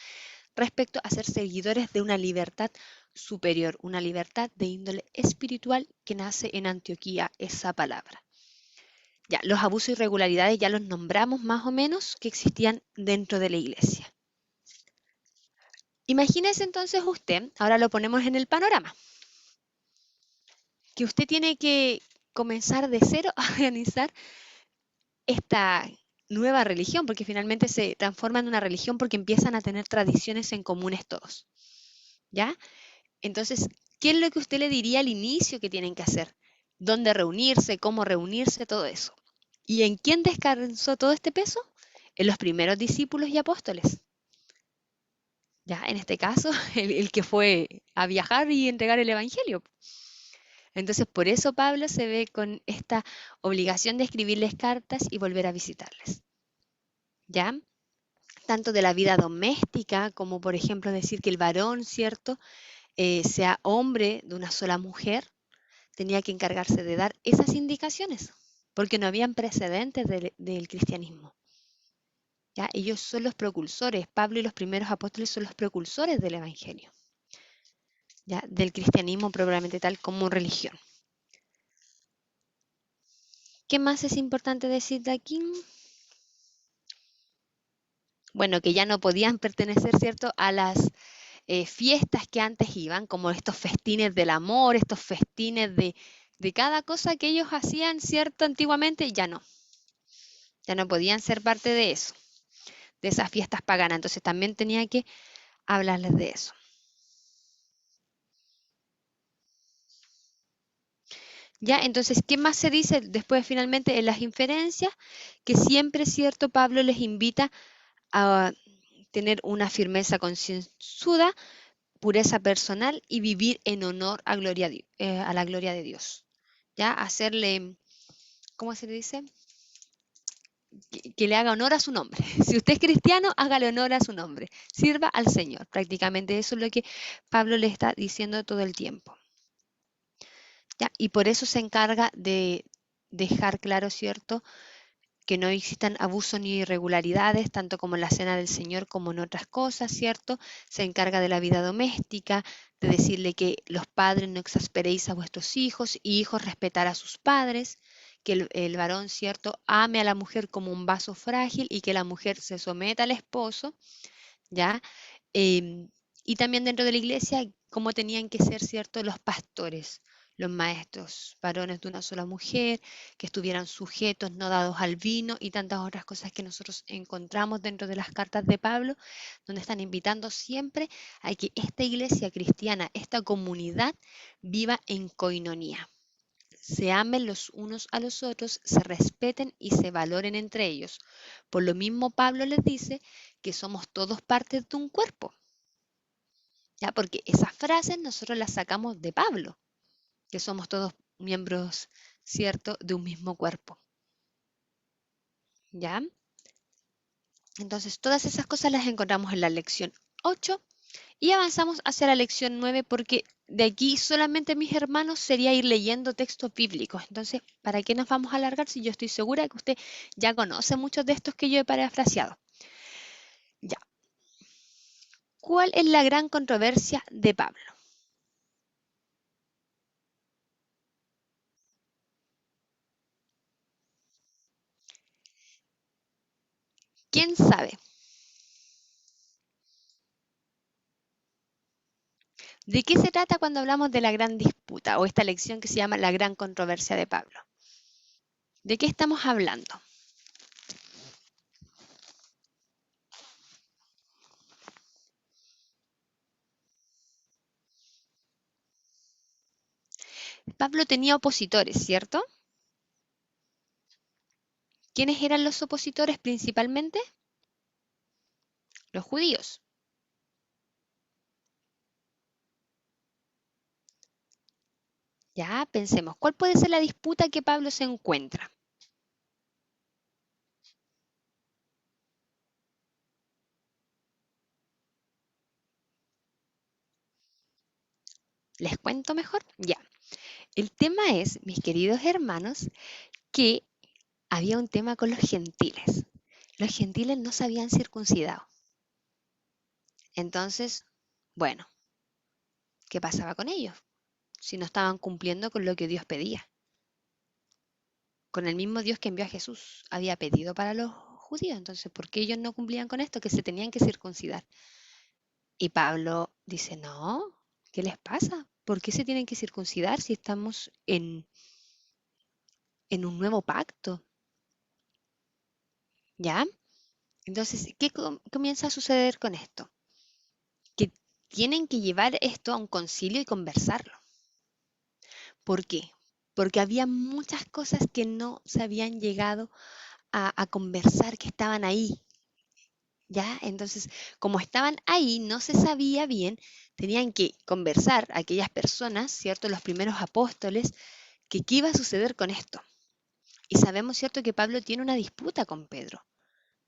respecto a ser seguidores de una libertad superior, una libertad de índole espiritual que nace en Antioquía, esa palabra. Ya, los abusos e irregularidades ya los nombramos más o menos que existían dentro de la iglesia. Imagínese entonces usted, ahora lo ponemos en el panorama, que usted tiene que comenzar de cero a organizar esta nueva religión, porque finalmente se transforma en una religión porque empiezan a tener tradiciones en comunes todos. ¿Ya? Entonces, ¿qué es lo que usted le diría al inicio que tienen que hacer? ¿Dónde reunirse? ¿Cómo reunirse? Todo eso. ¿Y en quién descansó todo este peso? En los primeros discípulos y apóstoles. Ya, en este caso, el que fue a viajar y entregar el Evangelio. Entonces, por eso Pablo se ve con esta obligación de escribirles cartas y volver a visitarles. ¿Ya? Tanto de la vida doméstica, como por ejemplo decir que el varón, ¿cierto?, sea hombre de una sola mujer, tenía que encargarse de dar esas indicaciones, porque no habían precedentes del cristianismo. ¿Ya? Ellos son los precursores, Pablo y los primeros apóstoles son los precursores del Evangelio, ¿ya? Del cristianismo propiamente tal como religión. ¿Qué más es importante decir de aquí? Bueno, que ya no podían pertenecer, ¿cierto?, a las fiestas que antes iban, como estos festines del amor, estos festines de cada cosa que ellos hacían, ¿cierto?, antiguamente, ya no podían ser parte de eso, de esas fiestas paganas. Entonces también tenía que hablarles de eso. Ya, entonces, ¿qué más se dice después finalmente en las inferencias? Que siempre, ¿cierto?, Pablo les invita a tener una firmeza concienzuda, pureza personal y vivir en honor a la gloria de Dios. ¿Ya? Hacerle, ¿cómo se le dice? Que le haga honor a su nombre. Si usted es cristiano, hágale honor a su nombre. Sirva al Señor. Prácticamente eso es lo que Pablo le está diciendo todo el tiempo. ¿Ya? Y por eso se encarga de dejar claro, ¿cierto?, que no existan abusos ni irregularidades, tanto como en la cena del Señor como en otras cosas, ¿cierto? Se encarga de la vida doméstica, de decirle que los padres no exasperéis a vuestros hijos y hijos respetar a sus padres, que el varón, ¿cierto?, ame a la mujer como un vaso frágil y que la mujer se someta al esposo, ¿ya? Y también dentro de la iglesia, cómo tenían que ser, ¿cierto?, los pastores, los maestros, varones de una sola mujer, que estuvieran sujetos, no dados al vino y tantas otras cosas que nosotros encontramos dentro de las cartas de Pablo, donde están invitando siempre a que esta iglesia cristiana, esta comunidad, viva en coinonía. Se amen los unos a los otros, se respeten y se valoren entre ellos. Por lo mismo Pablo les dice que somos todos partes de un cuerpo. ¿Ya? Porque esas frases nosotros las sacamos de Pablo, que somos todos miembros, ¿cierto?, de un mismo cuerpo. ¿Ya? Entonces, todas esas cosas las encontramos en la lección 8 y avanzamos hacia la lección 9 porque de aquí solamente, mis hermanos, sería ir leyendo textos bíblicos. Entonces, ¿para qué nos vamos a alargar si yo estoy segura que usted ya conoce muchos de estos que yo he parafraseado? Ya. ¿Cuál es la gran controversia de Pablo? ¿Quién sabe? ¿De qué se trata cuando hablamos de la gran disputa o esta lección que se llama la gran controversia de Pablo? ¿De qué estamos hablando? Pablo tenía opositores, ¿cierto? ¿Quiénes eran los opositores principalmente? Los judíos. Ya, pensemos, ¿cuál puede ser la disputa que Pablo se encuentra? ¿Les cuento mejor? Ya. El tema es, mis queridos hermanos, que había un tema con los gentiles. Los gentiles no se habían circuncidado. Entonces, bueno, ¿qué pasaba con ellos? Si no estaban cumpliendo con lo que Dios pedía. Con el mismo Dios que envió a Jesús había pedido para los judíos. Entonces, ¿por qué ellos no cumplían con esto? Que se tenían que circuncidar. Y Pablo dice, no, ¿qué les pasa? ¿Por qué se tienen que circuncidar si estamos en un nuevo pacto? ¿Ya? Entonces, ¿qué comienza a suceder con esto? Que tienen que llevar esto a un concilio y conversarlo. ¿Por qué? Porque había muchas cosas que no se habían llegado a conversar, que estaban ahí. ¿Ya? Entonces, como estaban ahí, no se sabía bien, tenían que conversar aquellas personas, ¿cierto? Los primeros apóstoles, que qué iba a suceder con esto. Y sabemos, ¿cierto?, que Pablo tiene una disputa con Pedro.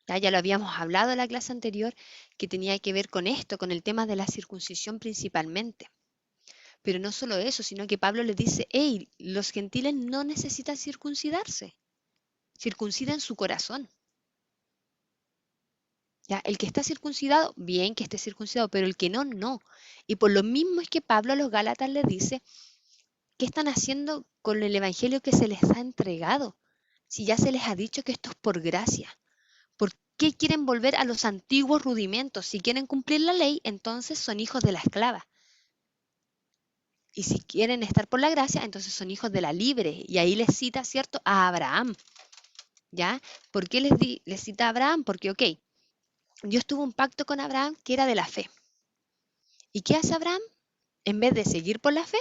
Ya lo habíamos hablado en la clase anterior, que tenía que ver con esto, con el tema de la circuncisión principalmente. Pero no solo eso, sino que Pablo le dice, hey, los gentiles no necesitan circuncidarse, circunciden su corazón. Ya, el que está circuncidado, bien que esté circuncidado, pero el que no, no. Y por lo mismo es que Pablo a los Gálatas les dice, ¿qué están haciendo con el evangelio que se les ha entregado? Si ya se les ha dicho que esto es por gracia. ¿Por qué quieren volver a los antiguos rudimentos? Si quieren cumplir la ley, entonces son hijos de la esclava. Y si quieren estar por la gracia, entonces son hijos de la libre. Y ahí les cita, ¿cierto?, a Abraham. ¿Ya? ¿Por qué les cita a Abraham? Porque, ok, Dios tuvo un pacto con Abraham que era de la fe. ¿Y qué hace Abraham? En vez de seguir por la fe,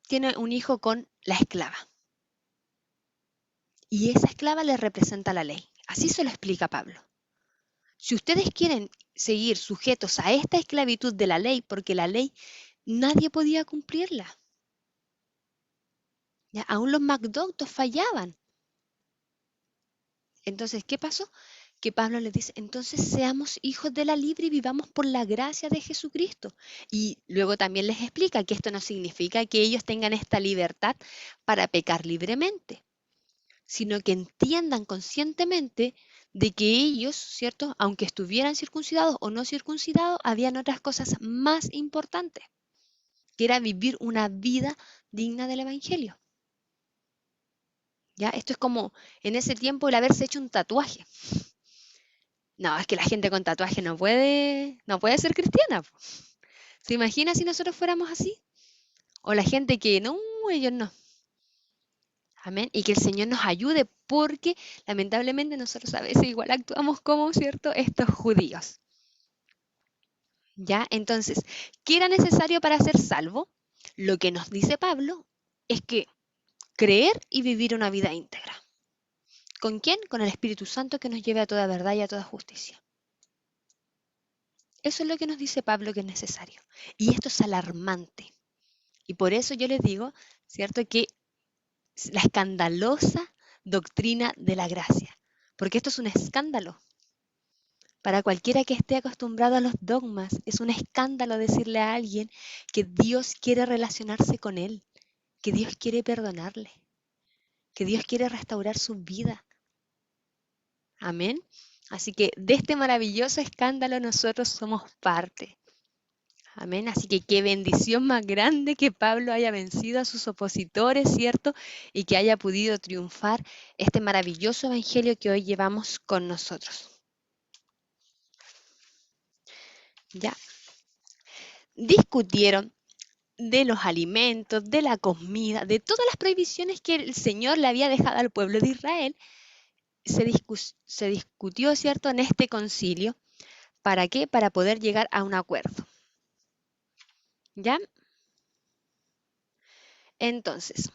tiene un hijo con la esclava. Y esa esclava le representa la ley. Así se lo explica Pablo. Si ustedes quieren seguir sujetos a esta esclavitud de la ley, porque la ley nadie podía cumplirla. ¿Ya? Aún los McDoctos fallaban. Entonces, ¿qué pasó? Que Pablo les dice, entonces seamos hijos de la libre y vivamos por la gracia de Jesucristo. Y luego también les explica que esto no significa que ellos tengan esta libertad para pecar libremente, sino que entiendan conscientemente de que ellos, ¿cierto?, aunque estuvieran circuncidados o no circuncidados, habían otras cosas más importantes, que era vivir una vida digna del Evangelio. ¿Ya? Esto es como en ese tiempo el haberse hecho un tatuaje. No, es que la gente con tatuaje no puede ser cristiana. ¿Se imagina si nosotros fuéramos así? O la gente que no, ellos no. Amén. Y que el Señor nos ayude porque lamentablemente nosotros a veces igual actuamos como, ¿cierto?, estos judíos. ¿Ya? Entonces, ¿qué era necesario para ser salvo? Lo que nos dice Pablo es que creer y vivir una vida íntegra. ¿Con quién? Con el Espíritu Santo que nos lleve a toda verdad y a toda justicia. Eso es lo que nos dice Pablo que es necesario. Y esto es alarmante. Y por eso yo les digo, ¿cierto?, que la escandalosa doctrina de la gracia. Porque esto es un escándalo. Para cualquiera que esté acostumbrado a los dogmas, es un escándalo decirle a alguien que Dios quiere relacionarse con él, que Dios quiere perdonarle, que Dios quiere restaurar su vida. Amén. Así que de este maravilloso escándalo nosotros somos parte. Amén. Así que qué bendición más grande que Pablo haya vencido a sus opositores, ¿cierto? Y que haya podido triunfar este maravilloso evangelio que hoy llevamos con nosotros. Ya. Discutieron de los alimentos, de la comida, de todas las prohibiciones que el Señor le había dejado al pueblo de Israel. Se discutió, ¿cierto?, en este concilio. ¿Para qué? Para poder llegar a un acuerdo. ¿Ya? Entonces,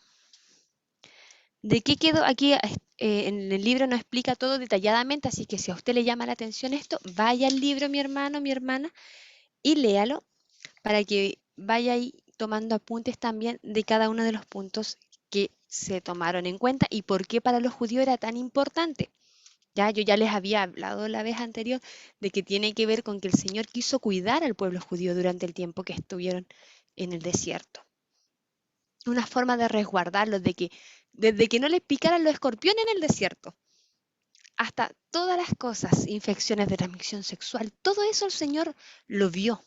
¿de qué quedó aquí? En el libro nos explica todo detalladamente, así que si a usted le llama la atención esto, vaya al libro, mi hermano, mi hermana, y léalo para que vaya ahí tomando apuntes también de cada uno de los puntos que se tomaron en cuenta y por qué para los judíos era tan importante. Ya, yo ya les había hablado la vez anterior de que tiene que ver con que el Señor quiso cuidar al pueblo judío durante el tiempo que estuvieron en el desierto. Una forma de resguardarlos, desde que no les picaran los escorpiones en el desierto, hasta todas las cosas, infecciones de transmisión sexual, todo eso el Señor lo vio.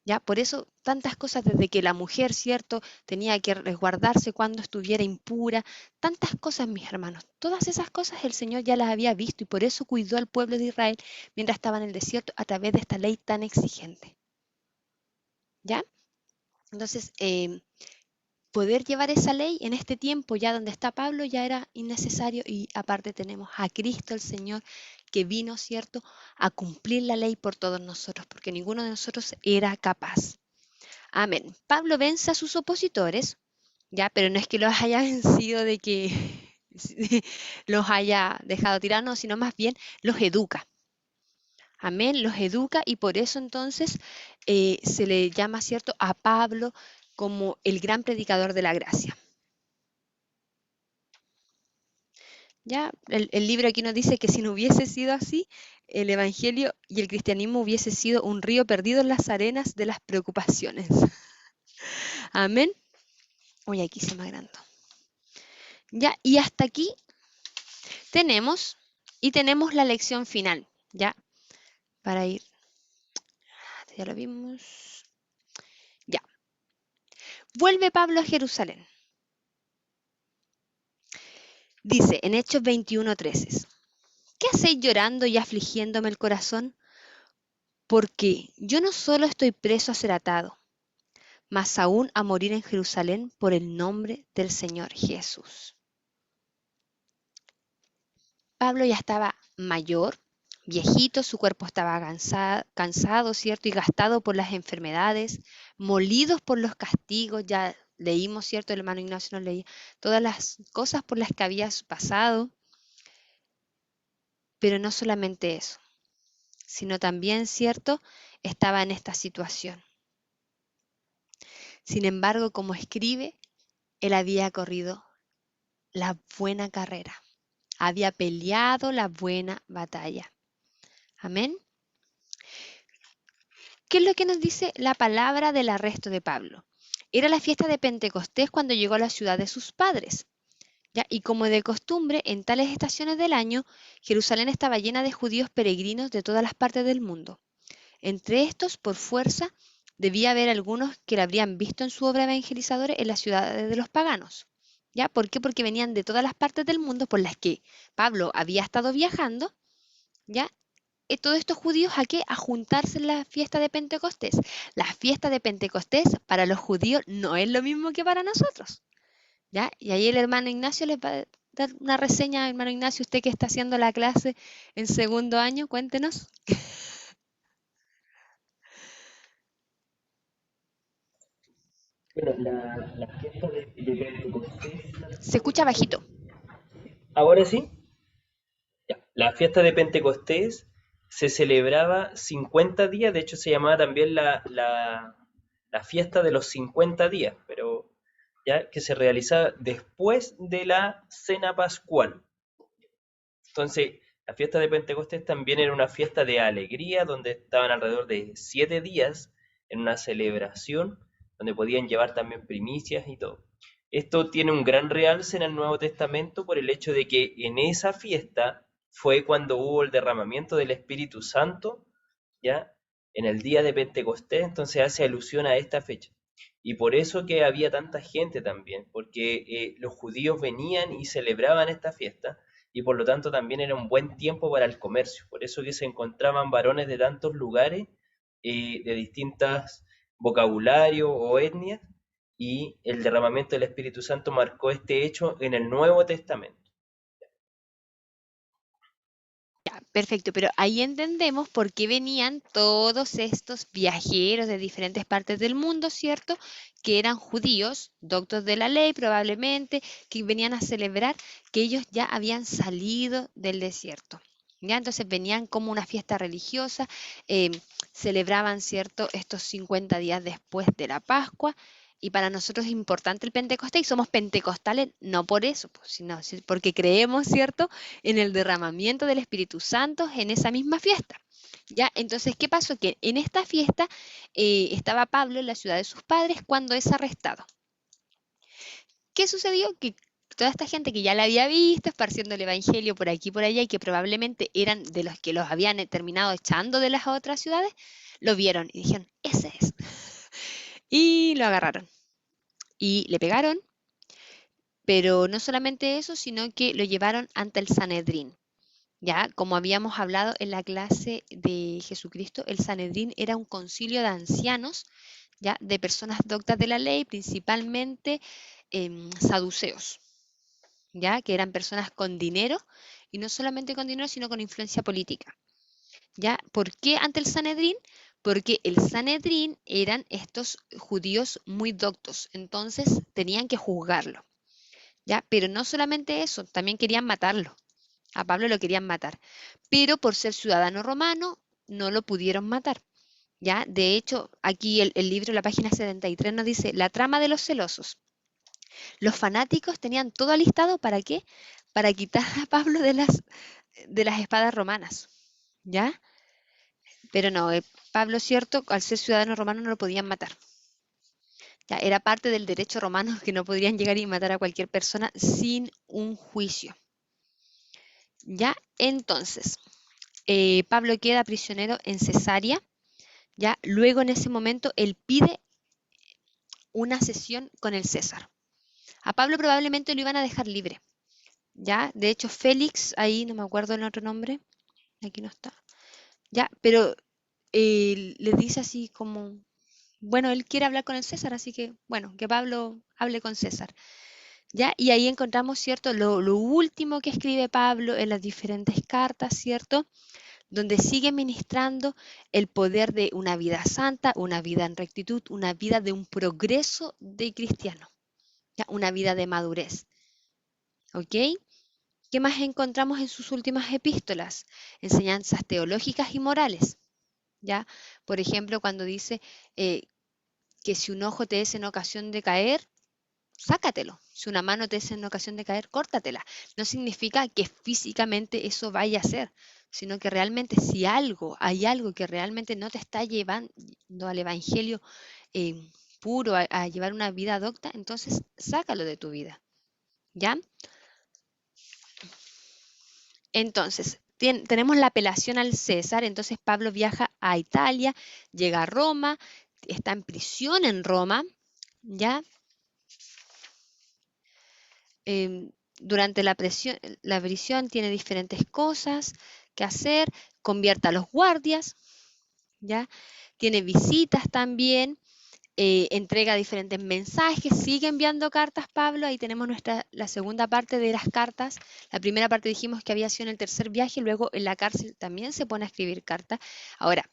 ¿Ya? Por eso tantas cosas, desde que la mujer, ¿cierto?, tenía que resguardarse cuando estuviera impura, tantas cosas, mis hermanos, todas esas cosas el Señor ya las había visto y por eso cuidó al pueblo de Israel mientras estaba en el desierto a través de esta ley tan exigente. ¿Ya? Entonces, poder llevar esa ley en este tiempo ya donde está Pablo ya era innecesario y aparte tenemos a Cristo el Señor que vino, ¿cierto?, a cumplir la ley por todos nosotros, porque ninguno de nosotros era capaz. Amén. Pablo vence a sus opositores, ya, pero no es que los haya vencido de que los haya dejado tiranos, sino más bien los educa. Amén, los educa y por eso entonces se le llama, ¿cierto?, a Pablo como el gran predicador de la gracia. Ya, el libro aquí nos dice que si no hubiese sido así, el evangelio y el cristianismo hubiese sido un río perdido en las arenas de las preocupaciones. Amén. Uy, aquí se me agrandó. Ya, y hasta aquí tenemos la lección final, ya, para ir. Ya lo vimos. Ya. Vuelve Pablo a Jerusalén. Dice en Hechos 21:13, ¿qué hacéis llorando y afligiéndome el corazón? Porque yo no solo estoy preso a ser atado, mas aún a morir en Jerusalén por el nombre del Señor Jesús. Pablo ya estaba mayor, viejito, su cuerpo estaba cansado, ¿cierto? Y gastado por las enfermedades, molidos por los castigos, ya leímos, ¿cierto? El hermano Ignacio nos leía todas las cosas por las que había pasado. Pero no solamente eso, sino también, ¿cierto?, estaba en esta situación. Sin embargo, como escribe, él había corrido la buena carrera, había peleado la buena batalla. Amén. ¿Qué es lo que nos dice la palabra del arresto de Pablo? Era la fiesta de Pentecostés cuando llegó a la ciudad de sus padres. ¿Ya? Y como de costumbre, en tales estaciones del año, Jerusalén estaba llena de judíos peregrinos de todas las partes del mundo. Entre estos, por fuerza, debía haber algunos que la habrían visto en su obra evangelizadora en las ciudades de los paganos. ¿Ya? ¿Por qué? Porque venían de todas las partes del mundo por las que Pablo había estado viajando, ¿ya? Todos estos judíos, ¿a qué? A juntarse en la fiesta de Pentecostés. La fiesta de Pentecostés para los judíos no es lo mismo que para nosotros, ¿ya? Y ahí el hermano Ignacio les va a dar una reseña. Hermano Ignacio, usted que está haciendo la clase en segundo año, cuéntenos. Bueno, la fiesta de Pentecostés. Se escucha bajito. ¿Ahora sí? Ya. La fiesta de Pentecostés se celebraba 50 días, de hecho se llamaba también la fiesta de los 50 días, pero ya que se realizaba después de la cena pascual. Entonces, la fiesta de Pentecostés también era una fiesta de alegría, donde estaban alrededor de 7 días en una celebración, donde podían llevar también primicias y todo. Esto tiene un gran realce en el Nuevo Testamento por el hecho de que en esa fiesta fue cuando hubo el derramamiento del Espíritu Santo, ¿ya? en el día de Pentecostés, entonces hace alusión a esta fecha. Y por eso que había tanta gente también, porque los judíos venían y celebraban esta fiesta, y por lo tanto también era un buen tiempo para el comercio. Por eso que se encontraban varones de tantos lugares, de distintas vocabularios o etnias, y el derramamiento del Espíritu Santo marcó este hecho en el Nuevo Testamento. Ya, perfecto, pero ahí entendemos por qué venían todos estos viajeros de diferentes partes del mundo, ¿cierto? Que eran judíos, doctos de la ley probablemente, que venían a celebrar que ellos ya habían salido del desierto. ¿Ya? Entonces venían como una fiesta religiosa, celebraban, ¿cierto?, estos 50 días después de la Pascua. Y para nosotros es importante el Pentecostés y somos pentecostales no por eso, pues, sino porque creemos, ¿cierto?, en el derramamiento del Espíritu Santo en esa misma fiesta. ¿Ya? Entonces, ¿qué pasó? Que en esta fiesta estaba Pablo en la ciudad de sus padres cuando es arrestado. ¿Qué sucedió? Que toda esta gente que ya la había visto esparciendo el evangelio por aquí y por allá y que probablemente eran de los que los habían terminado echando de las otras ciudades, lo vieron y dijeron, ese es. Y lo agarraron y le pegaron, pero no solamente eso, sino que lo llevaron ante el Sanedrín. Ya, como habíamos hablado en la clase de Jesucristo, el Sanedrín era un concilio de ancianos, ya, de personas doctas de la ley, principalmente saduceos, ya, que eran personas con dinero, y no solamente con dinero, sino con influencia política. ¿Ya? ¿Por qué ante el Sanedrín? Porque el Sanedrín eran estos judíos muy doctos, entonces tenían que juzgarlo. ¿Ya? Pero no solamente eso, también querían matarlo. A Pablo lo querían matar, pero por ser ciudadano romano no lo pudieron matar. ¿Ya? De hecho, aquí el libro, la página 73 nos dice, la trama de los celosos. Los fanáticos tenían todo alistado, ¿para qué? Para quitar a Pablo de las espadas romanas. ¿Ya? Pero no, Pablo, cierto, al ser ciudadano romano no lo podían matar. Ya, era parte del derecho romano que no podrían llegar y matar a cualquier persona sin un juicio. Ya, entonces, Pablo queda prisionero en Cesarea. Ya, luego en ese momento él pide una sesión con el César. A Pablo probablemente lo iban a dejar libre. Ya, de hecho Félix, ahí no me acuerdo el otro nombre, aquí no está. Ya, pero le dice así como, bueno, él quiere hablar con el César, así que, bueno, que Pablo hable con César. ¿Ya? Y ahí encontramos, ¿cierto?, lo último que escribe Pablo en las diferentes cartas, ¿cierto?, donde sigue ministrando el poder de una vida santa, una vida en rectitud, una vida de un progreso de cristiano, ¿ya? Una vida de madurez. ¿Ok? ¿Qué más encontramos en sus últimas epístolas? Enseñanzas teológicas y morales. ¿Ya? Por ejemplo, cuando dice que si un ojo te es en ocasión de caer, sácatelo. Si una mano te es en ocasión de caer, córtatela. No significa que físicamente eso vaya a ser, sino que realmente si hay algo que realmente no te está llevando al evangelio puro, a llevar una vida docta, entonces sácalo de tu vida. ¿Ya? Entonces, tenemos la apelación al César, entonces Pablo viaja a Italia, llega a Roma, está en prisión en Roma, ¿ya? Durante la prisión tiene diferentes cosas que hacer, convierte a los guardias, ¿ya? Tiene visitas también, entrega diferentes mensajes, sigue enviando cartas Pablo, ahí tenemos la segunda parte de las cartas. La primera parte dijimos que había sido en el tercer viaje, luego en la cárcel también se pone a escribir cartas. Ahora,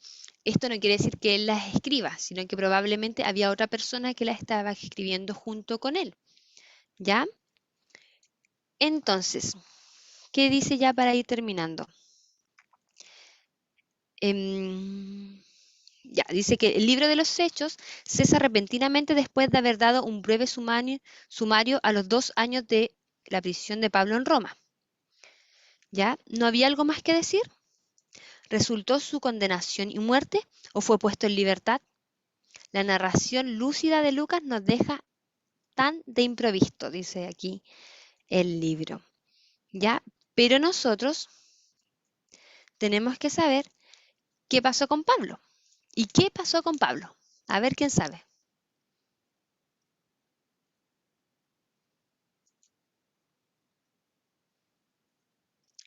esto no quiere decir que él las escriba, sino que probablemente había otra persona que las estaba escribiendo junto con él, ¿ya? Entonces, ¿qué dice ya para ir terminando? Ya, dice que el libro de los Hechos cesa repentinamente después de haber dado un breve sumario a los 2 años de la prisión de Pablo en Roma. ¿Ya? ¿No había algo más que decir? ¿Resultó su condenación y muerte o fue puesto en libertad? La narración lúcida de Lucas nos deja tan de improviso, dice aquí el libro. ¿Ya? Pero nosotros tenemos que saber qué pasó con Pablo ¿Y qué pasó con Pablo? A ver quién sabe.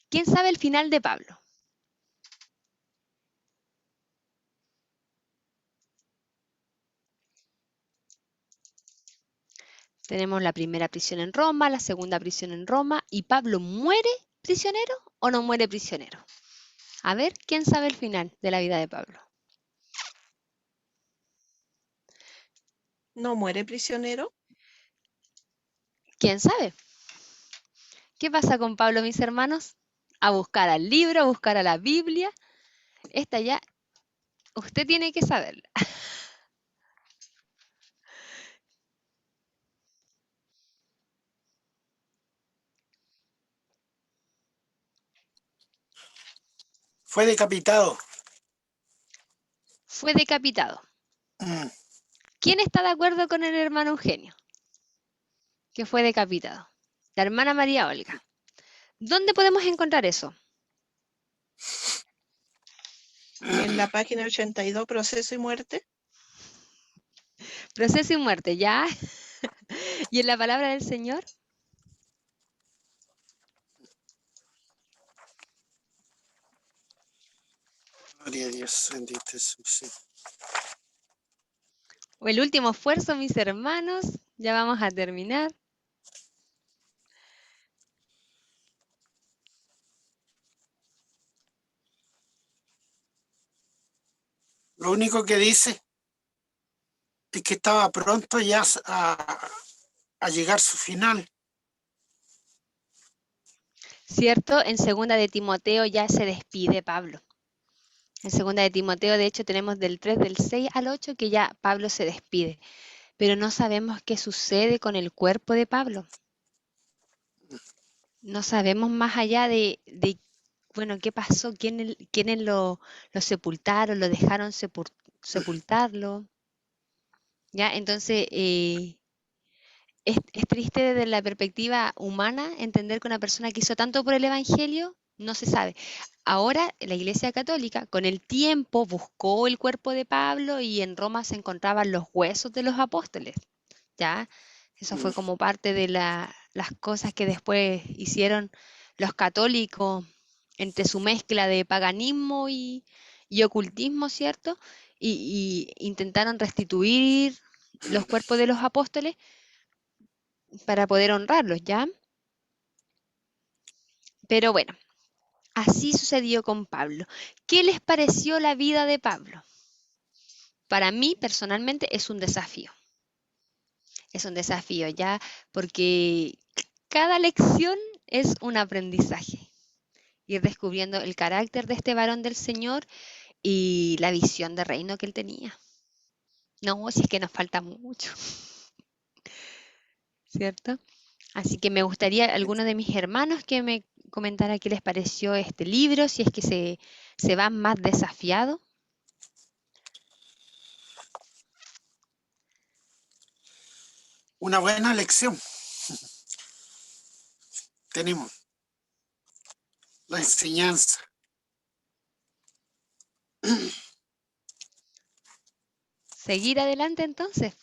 ¿Quién sabe el final de Pablo? Tenemos la primera prisión en Roma, la segunda prisión en Roma, y Pablo muere prisionero o no muere prisionero. A ver, ¿quién sabe el final de la vida de Pablo? ¿No muere prisionero? ¿Quién sabe? ¿Qué pasa con Pablo, mis hermanos? A buscar al libro, a buscar a la Biblia. Esta ya, usted tiene que saberla. Fue decapitado. Fue decapitado. Mm, ¿Quién está de acuerdo con el hermano Eugenio? Que fue decapitado. La hermana María Olga. ¿Dónde podemos encontrar eso? En la página 82, Proceso y Muerte. Proceso y muerte, ¿ya? ¿Y en la palabra del Señor? Gloria a Dios, bendito Jesús. Sí. O el último esfuerzo, mis hermanos. Ya vamos a terminar. Lo único que dice es que estaba pronto ya a llegar su final. ¿Cierto? En segunda de Timoteo ya se despide Pablo. En segunda de Timoteo, de hecho, tenemos del 3, del 6 al 8 que ya Pablo se despide. Pero no sabemos qué sucede con el cuerpo de Pablo. No sabemos más allá de bueno, qué pasó, quiénes lo sepultaron, lo dejaron sepultarlo. ¿Ya? Entonces, es triste desde la perspectiva humana entender que una persona que hizo tanto por el Evangelio no se sabe. Ahora, la Iglesia Católica, con el tiempo, buscó el cuerpo de Pablo y en Roma se encontraban los huesos de los apóstoles. ¿Ya? Eso fue como parte de las cosas que después hicieron los católicos entre su mezcla de paganismo y ocultismo, ¿cierto? Y intentaron restituir los cuerpos de los apóstoles para poder honrarlos, ¿ya? Pero bueno, así sucedió con Pablo. ¿Qué les pareció la vida de Pablo? Para mí, personalmente, es un desafío. Es un desafío, ¿ya? Porque cada lección es un aprendizaje. Ir descubriendo el carácter de este varón del Señor y la visión de reino que él tenía. No, si es que nos falta mucho, ¿cierto? Así que me gustaría alguno de mis hermanos que me comentara qué les pareció este libro, si es que se van más desafiados. Una buena lección. Tenemos la enseñanza. Seguir adelante entonces.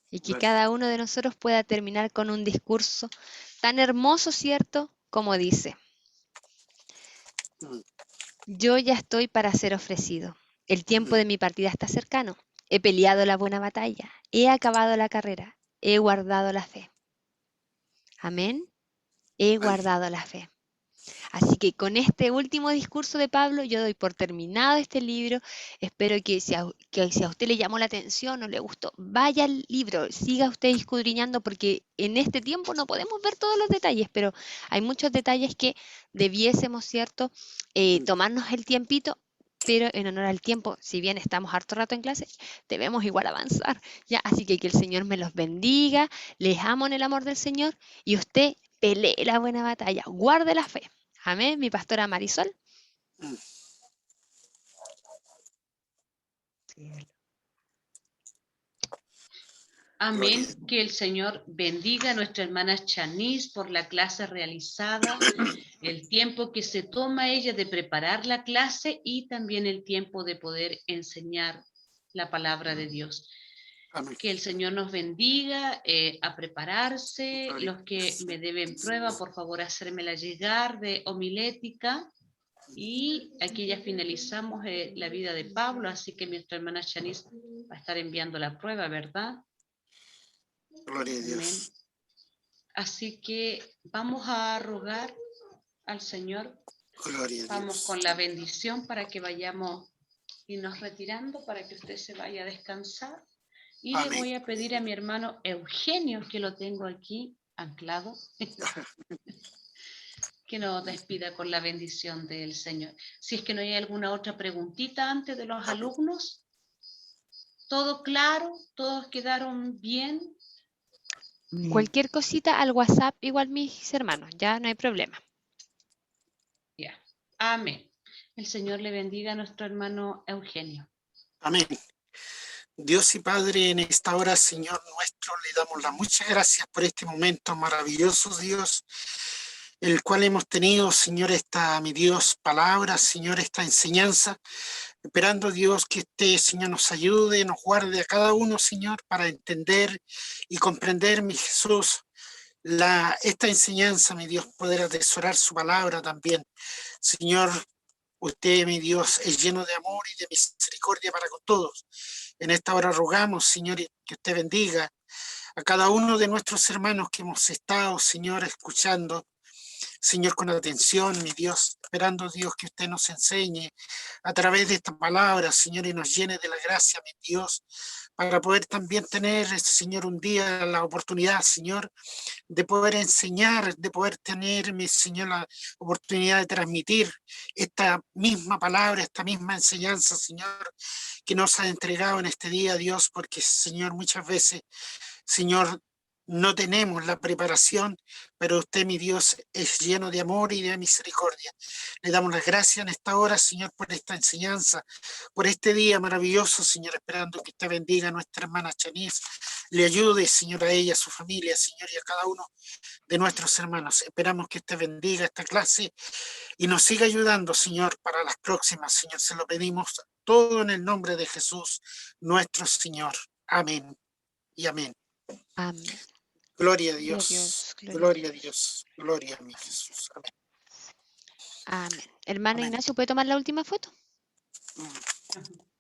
Y que cada uno de nosotros pueda terminar con un discurso tan hermoso, ¿cierto? Como dice, yo ya estoy para ser ofrecido. El tiempo de mi partida está cercano. He peleado la buena batalla. He acabado la carrera. He guardado la fe. Amén. He guardado la fe. Así que con este último discurso de Pablo yo doy por terminado este libro. Espero que si a usted le llamó la atención o le gustó, vaya al libro, siga usted escudriñando porque en este tiempo no podemos ver todos los detalles, pero hay muchos detalles que debiésemos, ¿cierto? Tomarnos el tiempito. Pero en honor al tiempo, si bien estamos harto rato en clase, debemos igual avanzar, ¿ya? Así que el Señor me los bendiga, les amo en el amor del Señor y usted pelee la buena batalla, guarde la fe. Amén, mi pastora Marisol. Amén. Que el Señor bendiga a nuestra hermana Chanis por la clase realizada el tiempo que se toma ella de preparar la clase y también el tiempo de poder enseñar la palabra de Dios. Amén. Que el Señor nos bendiga a prepararse. Gloria a Los que Dios. me deben prueba, por favor, hacérmela llegar de homilética. Y aquí ya finalizamos la vida de Pablo, así que nuestra hermana Shanice va a estar enviando la prueba, ¿verdad? Gloria a Amén. Dios. Así que vamos a rogar al Señor. Gloria a Vamos Dios. con la bendición para que vayamos y nos retirando, para que usted se vaya a descansar. Y le Amén. voy a pedir a mi hermano Eugenio, que lo tengo aquí anclado, que nos despida con la bendición del Señor. Si es que no hay alguna otra preguntita antes de los alumnos. ¿Todo claro? ¿Todos quedaron bien? Bien. Cualquier cosita al WhatsApp, igual mis hermanos, ya no hay problema. Ya. Amén. El Señor le bendiga a nuestro hermano Eugenio. Amén. Dios y Padre, en esta hora, Señor nuestro, le damos las muchas gracias por este momento maravilloso, Dios, el cual hemos tenido, Señor, esta, mi Dios, palabra, Señor, esta enseñanza, esperando, Dios, que este, Señor, nos ayude, nos guarde a cada uno, Señor, para entender y comprender, mi Jesús, esta enseñanza, mi Dios, poder atesorar su palabra también. Señor, usted, mi Dios, es lleno de amor y de misericordia para con todos. En esta hora rogamos, Señor, que usted bendiga a cada uno de nuestros hermanos que hemos estado, Señor, escuchando, Señor, con atención, mi Dios, esperando, Dios, que usted nos enseñe a través de esta palabra, Señor, y nos llene de la gracia, mi Dios, para poder también tener, Señor, un día la oportunidad, Señor, de poder enseñar, de poder tener, mi Señor, la oportunidad de transmitir esta misma palabra, esta misma enseñanza, Señor, que nos ha entregado en este día, Dios, porque, Señor, muchas veces, Señor, no tenemos la preparación, pero usted, mi Dios, es lleno de amor y de misericordia. Le damos las gracias en esta hora, Señor, por esta enseñanza, por este día maravilloso, Señor, esperando que usted bendiga a nuestra hermana Shanice, le ayude, Señor, a ella, a su familia, Señor, y a cada uno de nuestros hermanos. Esperamos que usted bendiga esta clase y nos siga ayudando, Señor, para las próximas, Señor. Se lo pedimos todo en el nombre de Jesús, nuestro Señor. Amén y amén. Amén. Gloria a Gloria a Dios. Dios, Gloria a Dios. Gloria a mi Jesús. Amén. Amén. Hermano Amén. Ignacio, ¿puede tomar la última foto? Mm.